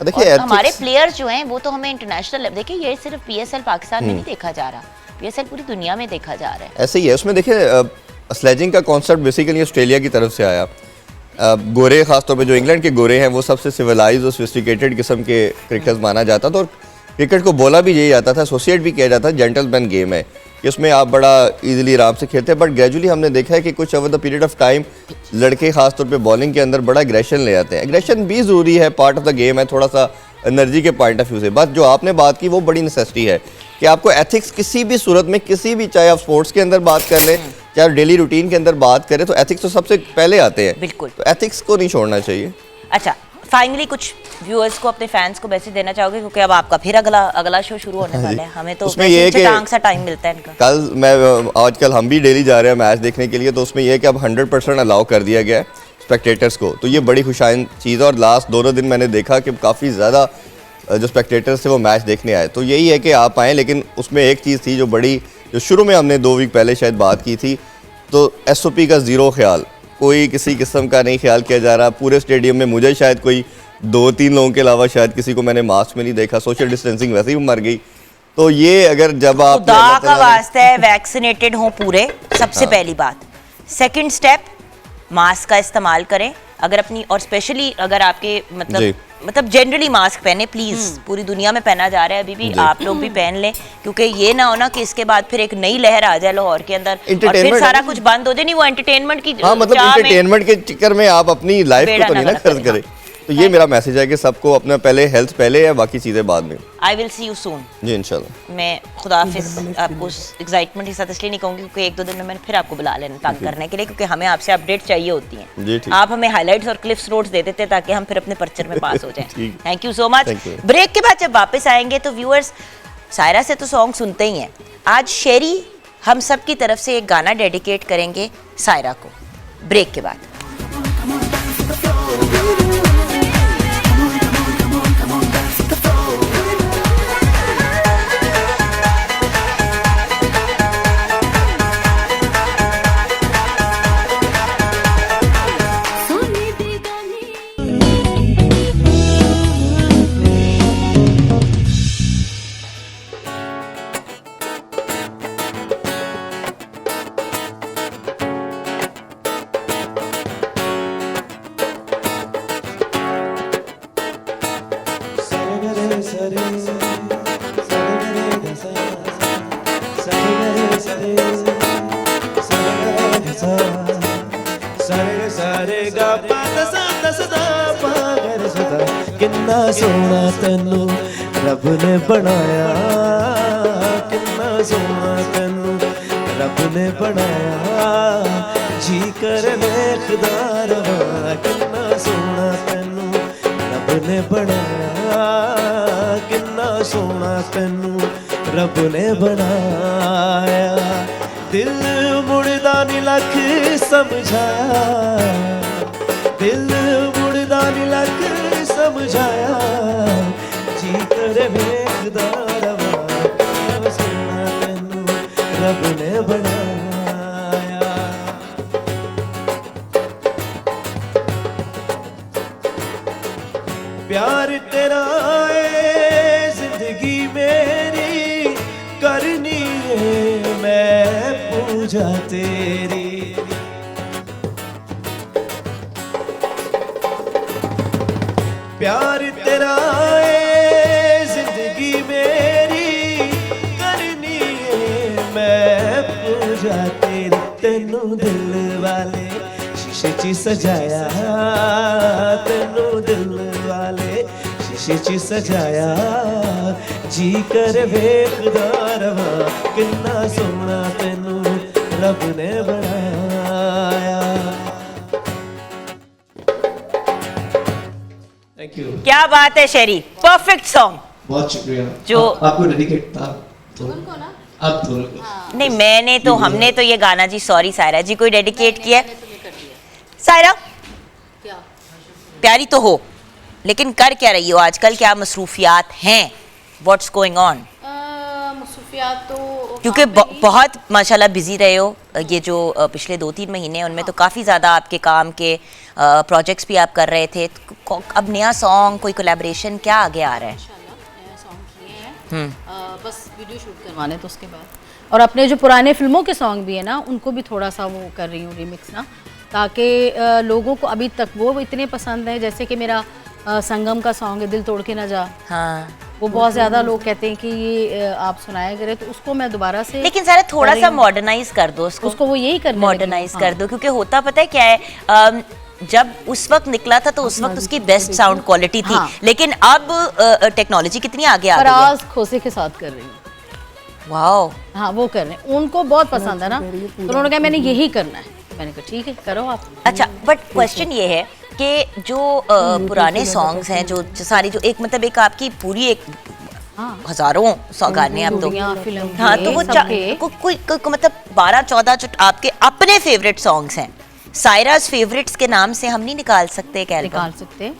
देखिए हमारे प्लेयर्स जो हैं वो तो हमें इंटरनेशनल, देखिए ये सिर्फ पीएसएल पाकिस्तान में नहीं देखा जा रहा, पीएसएल पूरी दुनिया में देखा जा रहा है। ऐसे ही है। उसमें देखिए स्लेजिंग का कॉन्सेप्ट बेसिकली ऑस्ट्रेलिया की तरफ से आया। गोरे खासतौर पे जो इंग्लैंड के गोरे हैं वो सबसे सिविलाइज और सोफिस्टिकेटेड किस्म के क्रिकेटर्स माना जाता था, और क्रिकेट को बोला भी यही जाता था, एसोसिएट भी किया जाता है जेंटलमैन गेम है कि उसमें आप बड़ा इजीली आराम से खेलते हैं। बट ग्रेजुअली हमने देखा है कि कुछ over the period of time लड़के खासतौर पे बॉलिंग के अंदर बड़ा एग्रेशन ले आते हैं। एग्रेशन भी ज़रूरी है, पार्ट ऑफ द गेम है, थोड़ा सा एनर्जी के पॉइंट ऑफ व्यू से। बस जो आपने बात की वो बड़ी नेसेसिटी है कि आपको एथिक्स किसी भी सूरत में, किसी भी, चाहे आप स्पोर्ट्स के अंदर बात कर लें, चाहे डेली रूटीन के अंदर बात करें, तो एथिक्स तो सबसे पहले आते हैं। बिल्कुल, तो एथिक्स को नहीं छोड़ना चाहिए। अच्छा, फाइनली कुछ व्यूअर्स को, अपने फैंस को मैसेज देना चाहोगे, क्योंकि अब आपका फिर अगला शो शुरू होने वाला है, हमें तो टांग सा टाइम मिलता है इनका। आजकल हम भी डेली जा रहे हैं मैच देखने के लिए, तो उसमें यह कि अब 100% अलाउ कर दिया गया है स्पेक्टेटर्स को, तो ये बड़ी खुशाइन चीज़ है। और लास्ट 2 दिन मैंने देखा कि काफ़ी ज़्यादा जो स्पेक्टेटर्स थे वो मैच देखने आए, तो यही है कि आप आएँ। लेकिन उसमें एक चीज़ थी जो शुरू में हमने 2 वीक पहले शायद बात की थी, तो SOP का ज़ीरो ख्याल, कोई किसी किस्म का नहीं ख्याल किया जा रहा। पूरे स्टेडियम में मुझे शायद कोई 2-3 लोगों के अलावा शायद किसी को मैंने मास्क में नहीं देखा। सोशल डिस्टेंसिंग वैसे ही मर गई। तो ये अगर जब आप खुदा अल्लाह का ताला ने- वास्ता है वैक्सीनेटेड हो पूरे, सबसे पहली बात। सेकंड स्टेप, मास्क का इस्तेमाल करें अगर अपनी, और स्पेशली अगर आपके जी। मतलब जनरली मास्क पहने प्लीज। पूरी दुनिया में पहना जा रहा है अभी भी, जी। आप लोग भी पहन लें, क्योंकि ये ना हो ना कि इसके बाद फिर एक नई लहर आ जाए लाहौर के अंदर और फिर Entertainment सारा है। कुछ बंद हो जाए। नहीं, वो एंटरटेनमेंट की हाँ, मतलब चाह में इंटरटेनमेंट के चक्कर में आप अपनी लाइफ बेड़ा को तो नहीं ना ना गर्क खर्च करें। करें। तो ये मेरा मैसेज है कि सबको अपना पहले हेल्थ पहले है, बाकी चीज़ें बाद में। I will see you soon. जी इंशाल्लाह। मैं खुदा हाफिज आपको एक्साइटमेंट के साथ इसलिए नहीं कहूँगी क्योंकि एक दो दिन में मैंने फिर आपको बुला लेना तंग करने के लिए, क्योंकि हमें आपसे अपडेट चाहिए होती जी, हैं। ठीक। आप हमें हाइलाइट्स और क्लिप्स नोट्स दे देते ताकि हम फिर अपने पर्चर में पास हो जाएं। ठीक। Thank you so much. Thank you। Break के बाद जब वापस आएंगे तो व्यूअर्स सायरा से तो सॉन्ग सुनते ही हैं, आज शेरी हम सब की तरफ से एक गाना डेडिकेट करेंगे सायरा को, ब्रेक के बाद। किन्ना सोना तेनू रब ने बनाया, किन्ना सोना तेनू रब ने बनाया, जी कर वेखदा रवां। किन्ना सोना तेनू रब ने बनाया, किन्ना सोना तेनू रब ने बनाया। दिल मुड़दा नी लख समझाया, दिल मुड़दा नी लख समझाया, जी कर वेखदा रवां। किन्ना सोना तेनू रब ने बनाया। प्यार तेरा है जिंदगी मेरी, करनी है मैं पूजा तेरी। प्यार तेरा है जिंदगी मेरी, करनी है मैं पूजा तेरी। तेनू दिल वाले शीशे च सजाया, तेनू दिल वाले शीशे च सजाया, जी कर वेखदा रवां। किन्ना सोना तेनू रब ने बनाया। Thank you. क्या बात है शेरी, परफेक्ट सॉन्ग। बहुत शुक्रिया। जो- आपको डेडिकेट था तो आप दोनों को। नहीं, मैंने तो, हमने तो ये गाना जी, सॉरी सायरा जी, कोई डेडिकेट किया है? सायरा क्या प्यारी तो हो, लेकिन कर क्या रही हो आजकल, क्या मसरूफियात हैं, व्हाट्स गोइंग ऑन? मसरूफियात तो क्योंकि काम पे ही- बहुत माशाल्लाह बिजी रहे हो ये जो पिछले 2-3 महीने हैं, उनमें तो काफ़ी ज़्यादा आपके काम के प्रोजेक्ट्स भी आप कर रहे थे। तो अब नया सॉन्ग, कोई कोलैबोरेशन क्या आगे आ रहा है? इंशाल्लाह नया सॉन्ग किए हैं, बस वीडियो शूट करवाने तो उसके बाद, और अपने जो पुराने फिल्मों के सॉन्ग भी है ना, उनको भी थोड़ा सा वो कर रही हूँ रिमिक्स ना, ताकि लोगों को अभी तक वो इतने पसंद है। जैसे कि मेरा संगम का सॉन्ग है दिल तोड़ के ना जा, हाँ, वो बहुत ज़्यादा लोग कहते हैं कि ये आप सुनाया करें, तो उसको मैं दोबारा से लेकिन सारा थोड़ा सा मॉडर्नाइज कर दो उसको वो यही करने मॉडर्नाइज लगी। कर दो, क्योंकि होता पता है क्या है, जब उस वक्त निकला था तो उस वक्त उसकी बेस्ट साउंड क्वालिटी थी, हाँ। लेकिन अब टेक्नोलॉजी कितनी आगे आ गई है। फराज खोसे के साथ कर रही हूँ। वाओ, हाँ वो कर रहे हैं, उनको बहुत पसंद है ना, तो उन्होंने कहा मैंने यही करना है। मैंने कहा ठीक है करो आप। अच्छा, बट क्वेश्चन ये है कि जो पुराने सॉन्ग्स हैं, जो सारी जो एक मतलब एक आपकी पूरी एक हाँ हजारों गाने आप तो, चूड़ियाँ फिल्म हाँ, के तो वो सबके। कोई मतलब 12-14 जो आपके अपने फेवरेट सॉन्ग्स हैं, सायराज फेवरेट्स के नाम से हम नहीं निकाल सकते एक एल्बम? निकाल सकते हैं।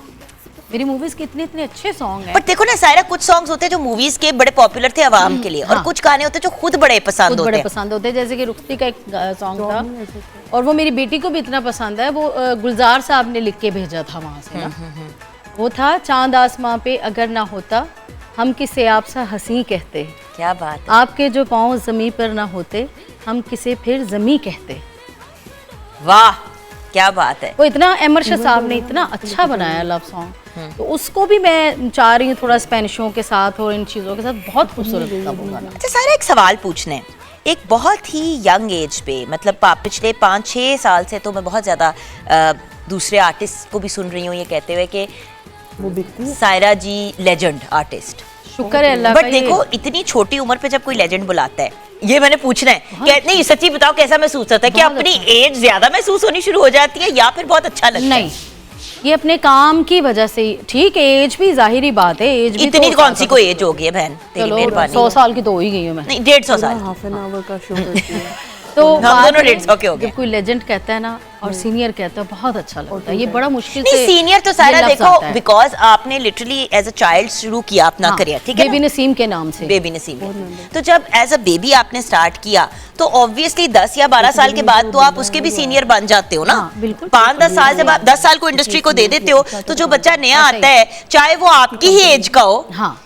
मेरी मूवीज के इतने इतने अच्छे सॉन्ग हैं। बट देखो ना सायरा, कुछ सॉन्ग्स होते हैं जो मूवीज के बड़े पॉपुलर थे आवाम के लिए, और हाँ। कुछ गाने होते हैं जो खुद बड़े पसंद खुद होते बड़े हैं। पसंद होते हैं, जैसे कि रुख्ती का एक सॉन्ग था, और वो मेरी बेटी को भी इतना पसंद है, वो गुलजार साहब ने लिख के भेजा था वहाँ से ना, वो था चांद आसमां पे अगर ना होता हम किसे आप सा हंसी कहते, क्या बात है। आपके जो पाँव ज़मीं पर ना होते हम किसे फिर ज़मीं कहते। वाह क्या बात है। वो इतना एमर्शद साहब ने इतना अच्छा बनाया लव सॉन्ग, तो उसको भी मैं चाह रही हूँ थोड़ा स्पेनिशों के साथ और इन चीज़ों के साथ, बहुत खूबसूरत था वो गाना। अच्छा सारा एक सवाल पूछने, एक बहुत ही यंग एज पे, मतलब पिछले 5-6 साल से तो मैं बहुत ज़्यादा दूसरे आर्टिस्ट को भी सुन रही हूँ ये कहते हुए कि सायरा जी लेजेंड आर्टिस्ट। शुक्र है अल्लाह बट का। देखो इतनी छोटी उम्र पे जब कोई लेजेंड बुलाता है, ये मैंने पूछना है कि नहीं सच्ची बताओ कैसा महसूस होता है कि बहुत अपनी अच्छा। एज ज्यादा महसूस होनी शुरू हो जाती है या फिर बहुत अच्छा लगता नहीं, है? ये अपने काम की वजह से ही, ठीक है एज भी जाहिर ही बात है, एज भी इतनी तो कौन सी कोई एज हो गई है बहन, तेरी चलो मेहरबानी। 100 साल की तो हो ही गई हूँ मैं। नहीं 150 साल। हाफ एन आवर का शो करती है। तो हम बात दोनों है, 150 के हो गए। जब कोई लेजेंड कहता है ना और सीनियर कहता है बहुत अच्छा लगता है। ये बड़ा मुश्किल नहीं से सीनियर तो ये सारा लफ्ज़ देखो आता है। बिकॉज आपने लिटरली एज अ चाइल्ड शुरू किया अपना हाँ, करियर, ठीक है बेबी ना? नसीम के नाम से। बेबी नसीम है। तो जब एज अ बेबी आपने स्टार्ट किया तो ऑब्वियसली 10 या 12 साल के बाद तो आप उसके भी सीनियर बन जाते हो ना। हाँ, बिल्कुल। 5-10 साल जब आप 10 साल को इंडस्ट्री को दे देते हो तो जो बच्चा नया हाँ, सही। आता है चाहे वो आपकी ही एज का हो, हाँ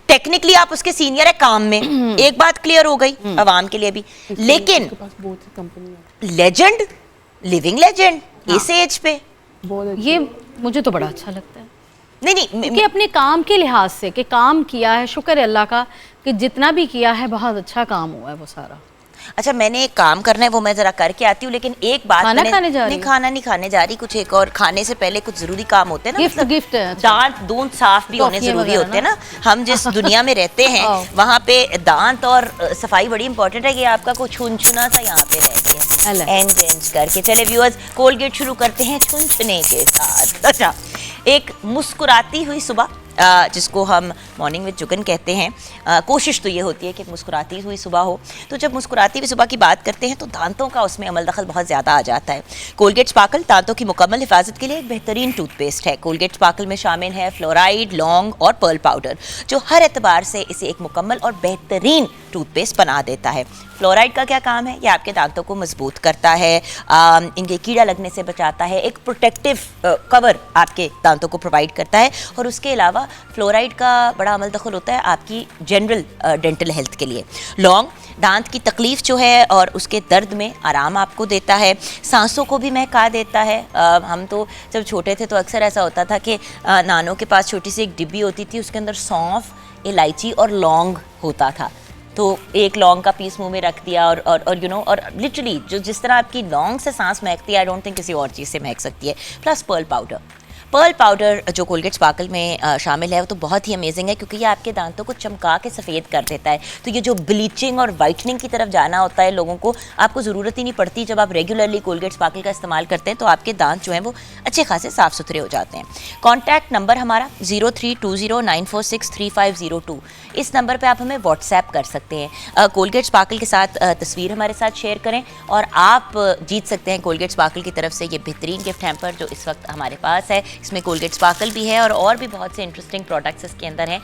टेक्निकली आप उसके सीनियर है काम में। एक बात क्लियर हो गई अवाम के लिए भी, लेकिन उसके पास बहुत सी कंपनी है, लेजेंड, लिविंग लेजेंड इस एज पे, बहुत अच्छी। ये मुझे तो बड़ा अच्छा लगता है नहीं कि अपने काम के लिहाज से कि काम किया है, शुक्र है अल्लाह का कि जितना भी किया है बहुत अच्छा काम हुआ है वो सारा। अच्छा मैंने एक काम करना है वो मैं जरा करके आती हूँ, लेकिन एक बात खाना मैंने खाने जा रही नहीं हो? खाना नहीं खाने जा रही, कुछ एक और खाने से पहले कुछ जरूरी काम होते हैं ना, गिफ्ट गिफ्ट दांत दूंत साफ भी होने टॉफियाँ जरूरी वगैरह होते हैं ना। हम जिस दुनिया में रहते हैं हाँ। वहाँ पे दांत और सफाई बड़ी इंपॉर्टेंट है। कि आपका कुछ छुनछुना सा यहाँ पे रह गया अल्लाह। एंड रेंज करके। चले व्यूअर्स कोलगेट शुरू करते हैं छुनछुने के साथ। अच्छा एक मुस्कुराती हुई सुबह जिसको हम मॉर्निंग विद जुगन कहते हैं, कोशिश तो ये होती है कि मुस्कुराती हुई सुबह हो। तो जब मुस्कुराती हुई सुबह की बात करते हैं तो दांतों का उसमें अमल दखल बहुत ज़्यादा आ जाता है। कोलगेट स्पार्कल दांतों की मुकम्मल हिफाजत के लिए एक बेहतरीन टूथपेस्ट है। कोलगेट स्पार्कल में शामिल है फ्लोराइड, लौंग और पर्ल पाउडर, जो हर एतबार से इसे एक मुकम्मल और बेहतरीन टूथपेस्ट बना देता है। फ्लोराइड का क्या काम है? ये आपके दांतों को मजबूत करता है, इनके कीड़ा लगने से बचाता है, एक प्रोटेक्टिव कवर आपके दांतों को प्रोवाइड करता है। और उसके अलावा फ्लोराइड का बड़ा अमल दखल होता है आपकी जनरल डेंटल हेल्थ के लिए। लौंग दांत की तकलीफ जो है और उसके दर्द में आराम आपको देता है, सांसों को भी महका देता है। हम तो जब छोटे थे तो अक्सर ऐसा होता था कि नानों के पास छोटी सी एक डिब्बी होती थी, उसके अंदर सौंफ, इलायची और लौंग होता था। तो एक लौंग का पीस मुंह में रख दिया और यू नो, और लिटरली जो जिस तरह आपकी लौंग से सांस महकती है, आई डोंट थिंक किसी और चीज़ से महक सकती है। प्लस पर्ल पाउडर जो कोलगेट स्पार्कल में शामिल है वो तो बहुत ही अमेजिंग है, क्योंकि ये आपके दांतों को चमका के सफ़ेद कर देता है। तो ये जो ब्लीचिंग और वाइटनिंग की तरफ जाना होता है लोगों को, आपको ज़रूरत ही नहीं पड़ती। जब आप रेगुलरली कोलगेट स्पार्कल का इस्तेमाल करते हैं तो आपके दांत जो हैं वो अच्छे खासे साफ़ सुथरे हो जाते हैं। कॉन्टैक्ट नंबर हमारा 032094633502, इस नंबर पर आप हमें व्हाट्सएप कर सकते हैं। कोलगेट स्पार्कल के साथ तस्वीर हमारे साथ शेयर करें और आप जीत सकते हैं कोलगेट स्पार्कल की तरफ से ये बेहतरीन गिफ्ट हैम्पर जो इस वक्त हमारे पास है। इसमें कोलगेट स्पार्कल भी है और भी बहुत से इंटरेस्टिंग प्रोडक्ट्स इसके अंदर हैं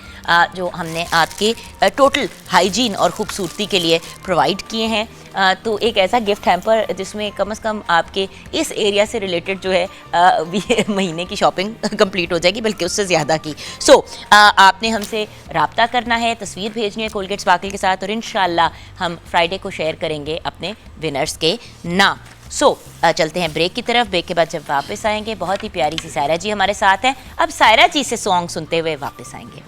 जो हमने आपके टोटल हाइजीन और खूबसूरती के लिए प्रोवाइड किए हैं। तो एक ऐसा गिफ्ट हैम्पर जिसमें कम से कम आपके इस एरिया से रिलेटेड जो है महीने की शॉपिंग कंप्लीट हो जाएगी, बल्कि उससे ज़्यादा की। सो आपने हमसे रब्ता करना है, तस्वीर भेजनी है कोलगेट स्पार्कल के साथ और इंशाल्लाह हम फ्राइडे को शेयर करेंगे अपने विनर्स के नाम। चलते हैं ब्रेक की तरफ। ब्रेक के बाद जब वापस आएंगे बहुत ही प्यारी सी सायरा जी हमारे साथ हैं। अब सायरा जी से सॉन्ग सुनते हुए वापस आएंगे।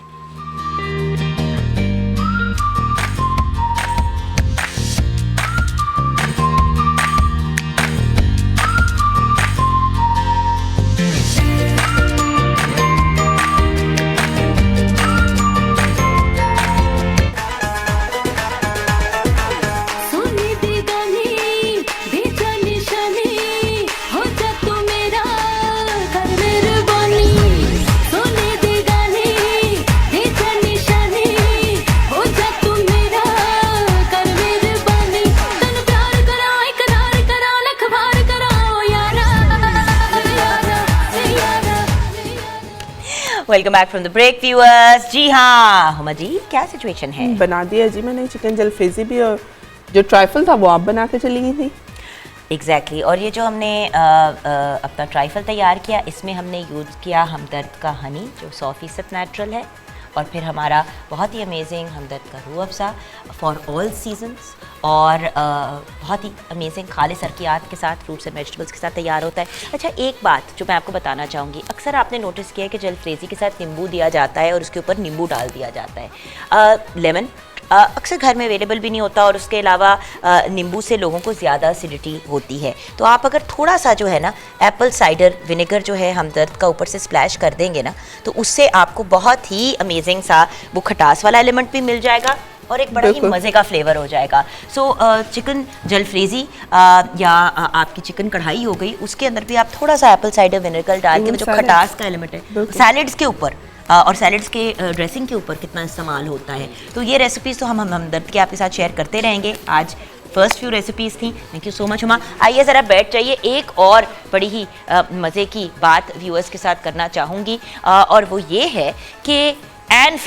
Welcome back from the break viewers. जी हाँ हुमा जी, क्या सिचुएशन है? बना दिया जी मैंने चिकन जलफेजी भी, और जो ट्राइफल था वो आप बना के चली गई थी। एग्जैक्टली और ये जो हमने अपना ट्राइफल तैयार किया, इसमें हमने यूज़ किया हमदर्द का हनी जो 100% नेचुरल है, और फिर हमारा बहुत ही अमेजिंग हमदर्द का Rooh Afza for all seasons, और बहुत ही अमेजिंग खालिस अरकियात के साथ, फ्रूट्स एंड वेजिटेबल्स के साथ तैयार होता है। अच्छा, एक बात जो मैं आपको बताना चाहूँगी, अक्सर आपने नोटिस किया है कि जलफ्रेज़ी के साथ नींबू दिया जाता है और उसके ऊपर नींबू डाल दिया जाता है। लेमन अक्सर घर में अवेलेबल भी नहीं होता, और उसके अलावा नींबू से लोगों को ज़्यादा एसिडिटी होती है। तो आप अगर थोड़ा सा जो है ना एप्पल साइडर विनेगर जो है हमदर्द का ऊपर से स्प्लैश कर देंगे ना, तो उससे आपको बहुत ही अमेजिंग सा वो खटास वाला एलिमेंट भी मिल जाएगा और एक बड़ा ही मज़े का फ्लेवर हो जाएगा। सो चिकन जलफ्रेज़ी या आपकी चिकन कढ़ाई हो गई, उसके अंदर भी आप थोड़ा सा एप्पल साइडर विनेगर डाल के, जो खटास का एलिमेंट है सैलड्स के ऊपर और सैलड्स के ड्रेसिंग के ऊपर कितना इस्तेमाल होता है। तो ये रेसिपीज़ तो हम हमदर्द के आपके साथ शेयर करते रहेंगे। आज फर्स्ट फ्यू रेसिपीज़ थी। Thank you so much Huma. आइए ज़रा बैठ जाइए, एक और बड़ी ही मज़े की बात व्यूअर्स के साथ करना चाहूँगी, और वो ये है कि एन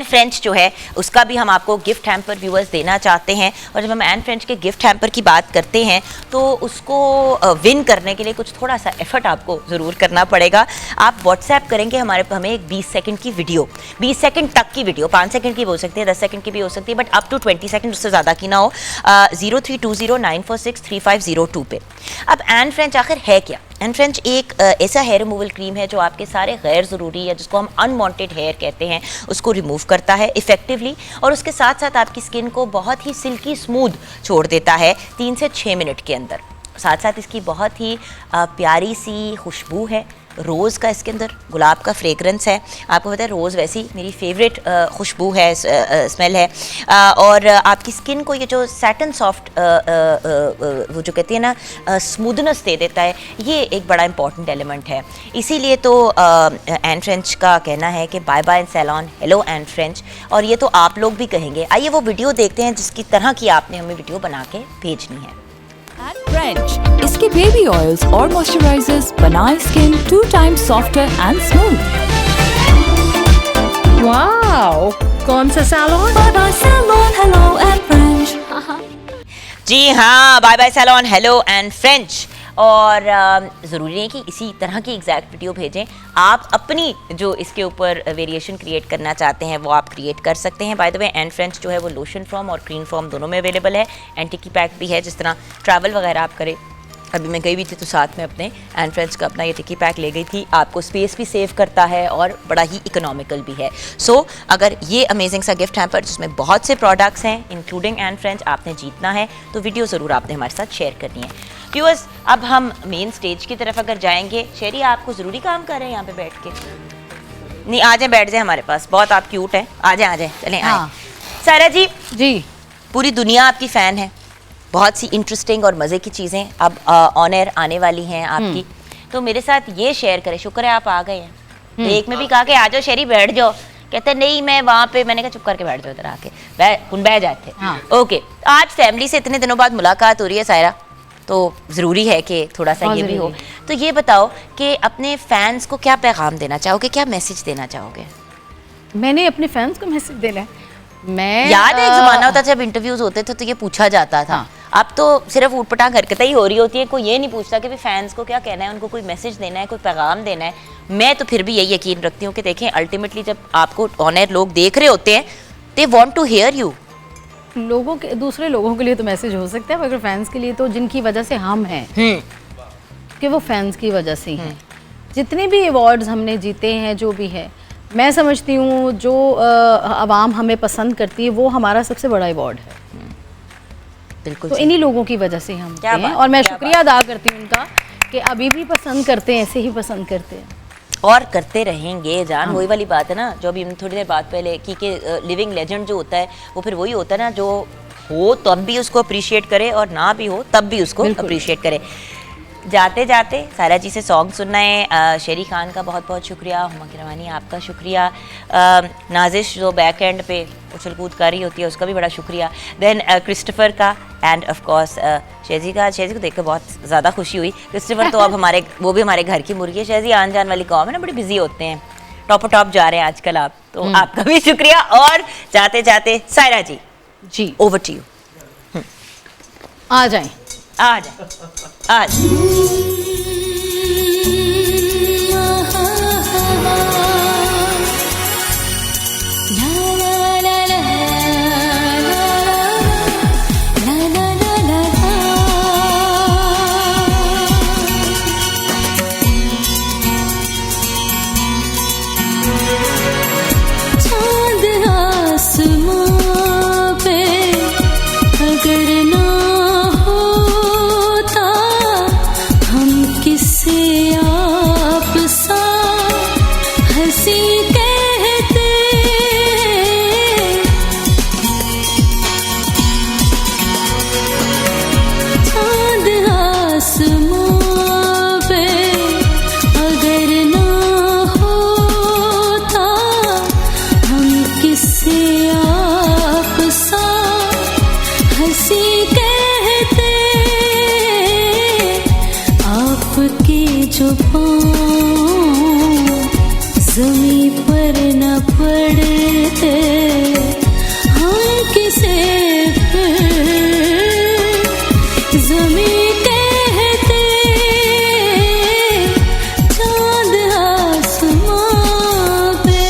फ्रेंच जो है उसका भी हम आपको गिफ्ट हैम्पर व्यूअर्स देना चाहते हैं। और जब हम एन फ्रेंच के गिफ्ट हैम्पर की बात करते हैं तो उसको विन करने के लिए कुछ थोड़ा सा एफर्ट आपको ज़रूर करना पड़ेगा। आप व्हाट्सएप करेंगे हमें एक 20 सेकंड की वीडियो, 20 सेकंड तक की वीडियो, 5 सेकंड की भी हो सकती है, 10 सेकंड की भी हो सकती है, बट अप टू 20 सेकंड, उससे ज़्यादा की ना हो, 0320946352 पे। अब एन फ्रेंच आखिर है क्या? एन फ्रेंच एक ऐसा हेयर रिमूवल क्रीम है जो आपके सारे गैर ज़रूरी या जिसको हम अनवांटेड हेयर कहते हैं उसको रिमूव करता है इफ़ेक्टिवली, और उसके साथ साथ आपकी स्किन को बहुत ही सिल्की स्मूथ छोड़ देता है 3 से 6 मिनट के अंदर। साथ साथ इसकी बहुत ही प्यारी सी खुशबू है, रोज़ का इसके अंदर गुलाब का फ्रेगरेंस है। आपको पता है रोज़ वैसी मेरी फेवरेट खुशबू है, स्मेल है, और आपकी स्किन को ये जो सैटन सॉफ्ट वो जो कहती है ना स्मूथनेस दे देता है, ये एक बड़ा इंपॉर्टेंट एलिमेंट है। इसीलिए तो एन फ्रेंच का कहना है कि bye bye salon, hello Anne French, और ये तो आप लोग भी कहेंगे। आइए वो वीडियो देखते हैं जिसकी तरह की आपने हमें वीडियो बना के भेजनी है। फ्रेंच इसके बेबी ऑयल्स और मॉइस्चराइजर्स बनाए skin 2 times softer and smooth. Wow, कौन सा salon? Bye bye salon, hello and French. जी हाँ, bye bye salon, hello and French. और ज़रूरी नहीं कि इसी तरह की एग्जैक्ट वीडियो भेजें, आप अपनी जो इसके ऊपर वेरिएशन क्रिएट करना चाहते हैं वो आप क्रिएट कर सकते हैं। By the way Anne French जो है वो लोशन फॉर्म और क्रीम फॉर्म दोनों में अवेलेबल है। एंटी पैक भी है, जिस तरह ट्रैवल वगैरह आप करें, अभी मैं गई हुई थी तो साथ में अपने एन फ्रेंच का अपना ये टिक्की पैक ले गई थी। आपको स्पेस भी सेव करता है और बड़ा ही इकोनॉमिकल भी है। सो अगर ये अमेजिंग सा गिफ्ट हैम्पर जिसमें बहुत से प्रोडक्ट्स हैं इंक्लूडिंग एन फ्रेंच आपने जीतना है तो वीडियो ज़रूर आपने हमारे साथ शेयर करनी है। व्यूअर्स, अब हम मेन स्टेज की तरफ अगर जाएंगे, शेरी आपको ज़रूरी काम कर रहे हैं यहाँ पे बैठ के? नहीं, आ जाए, बैठ जाए हमारे पास, बहुत आप क्यूट हैं, आ जाए चलें। हाँ। सारा जी, पूरी दुनिया आपकी फ़ैन है, बहुत सी इंटरेस्टिंग और मज़े की चीज़ें अब ऑन एयर आने वाली हैं आपकी, तो मेरे साथ ये शेयर करें। शुक्र है आप आ गए हैं। तो एक में भी कहा कि आ जाओ शेरी बैठ जाओ, कहते नहीं मैं वहाँ पे, मैंने कहा चुप करके बैठ जाओ इधर आके, बह जाते। हाँ। ओके, आज फैमिली से इतने दिनों बाद मुलाकात हो रही है सायरा, तो ज़रूरी है कि थोड़ा सा ये भी हो। तो ये बताओ कि अपने फैंस को क्या पैगाम देना चाहोगे, क्या मैसेज देना चाहोगे? मैंने अपने फैंस को मैसेज देना है। मैं याद है एक ज़माना होता था जब इंटरव्यूज़ होते थे तो ये पूछा जाता था। हाँ। अब तो सिर्फ ऊटपटांग हरकतें ही हो रही होती है, कोई ये नहीं पूछता कि भी फैंस को क्या कहना है, उनको कोई मैसेज देना है, कोई पैगाम देना है। मैं तो फिर भी यही यकीन रखती हूँ कि देखें अल्टीमेटली जब आपको ऑन एयर लोग देख रहे होते हैं, they want to hear you. लोगों के, दूसरे लोगों के लिए तो मैसेज हो सकता है, मगर फैंस के लिए तो जिनकी वजह से हम हैं, कि वो फैंस की वजह से ही हैं। जितने भी अवार्ड्स हमने जीते हैं, जो भी है, मैं समझती हूँ जो आवाम हमें पसंद करती है वो हमारा सबसे बड़ा अवार्ड है। बिल्कुल। तो इन्हीं लोगों की वजह से हम हैं, और मैं शुक्रिया अदा करती हूँ उनका कि अभी भी पसंद करते हैं, ऐसे ही पसंद करते हैं और करते रहेंगे जान। वही वाली बात है ना जो अभी हमने थोड़ी देर बाद पहले की कि लिविंग लेजेंड जो होता है वो फिर वही होता है ना, जो हो तब भी उसको अप्रिशिएट करे और ना भी हो तब भी उसको अप्रिशिएट करे। जाते जाते सायरा जी से सॉन्ग सुनना है। शेरी खान का बहुत बहुत शुक्रिया, हुमा किरवानी आपका शुक्रिया, नाजिश जो बैक एंड पे उछल कूद कर रही होती है उसका भी बड़ा शुक्रिया, देन क्रिस्टोफर का, एंड ऑफ कोर्स शेजी का। शेजी को देखकर बहुत ज़्यादा खुशी हुई। क्रिस्टोफर तो अब हमारे, वो भी हमारे घर की मुर्गी है। शेजी आन जान वाली कौम है ना, बड़ी बिजी होते हैं, टॉप जा रहे हैं आजकल आप, तो आपका भी शुक्रिया। और जाते जाते सायरा जी, जी ओवर टू यू। आ जाएं, आ जाए, आ जाए। पाऊं ज़मीं पर न पड़ते हम किसे ज़मीं कहते चाँद आसमां पे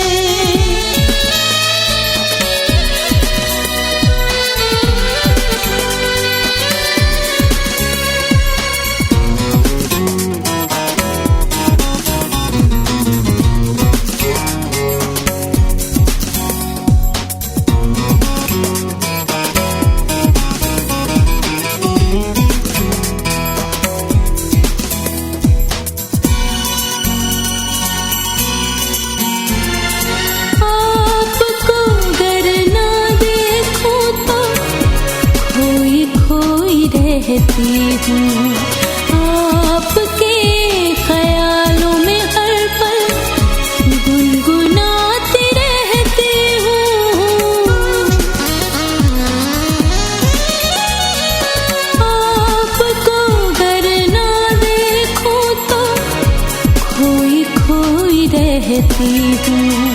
आपको अगर ना देखूं तो खोई खोई रहती हूँ आपके ख्यालों में हर पल गुनगुनाती रहती हूँ आपको अगर ना देखूं तो खोई खोई रहती हूँ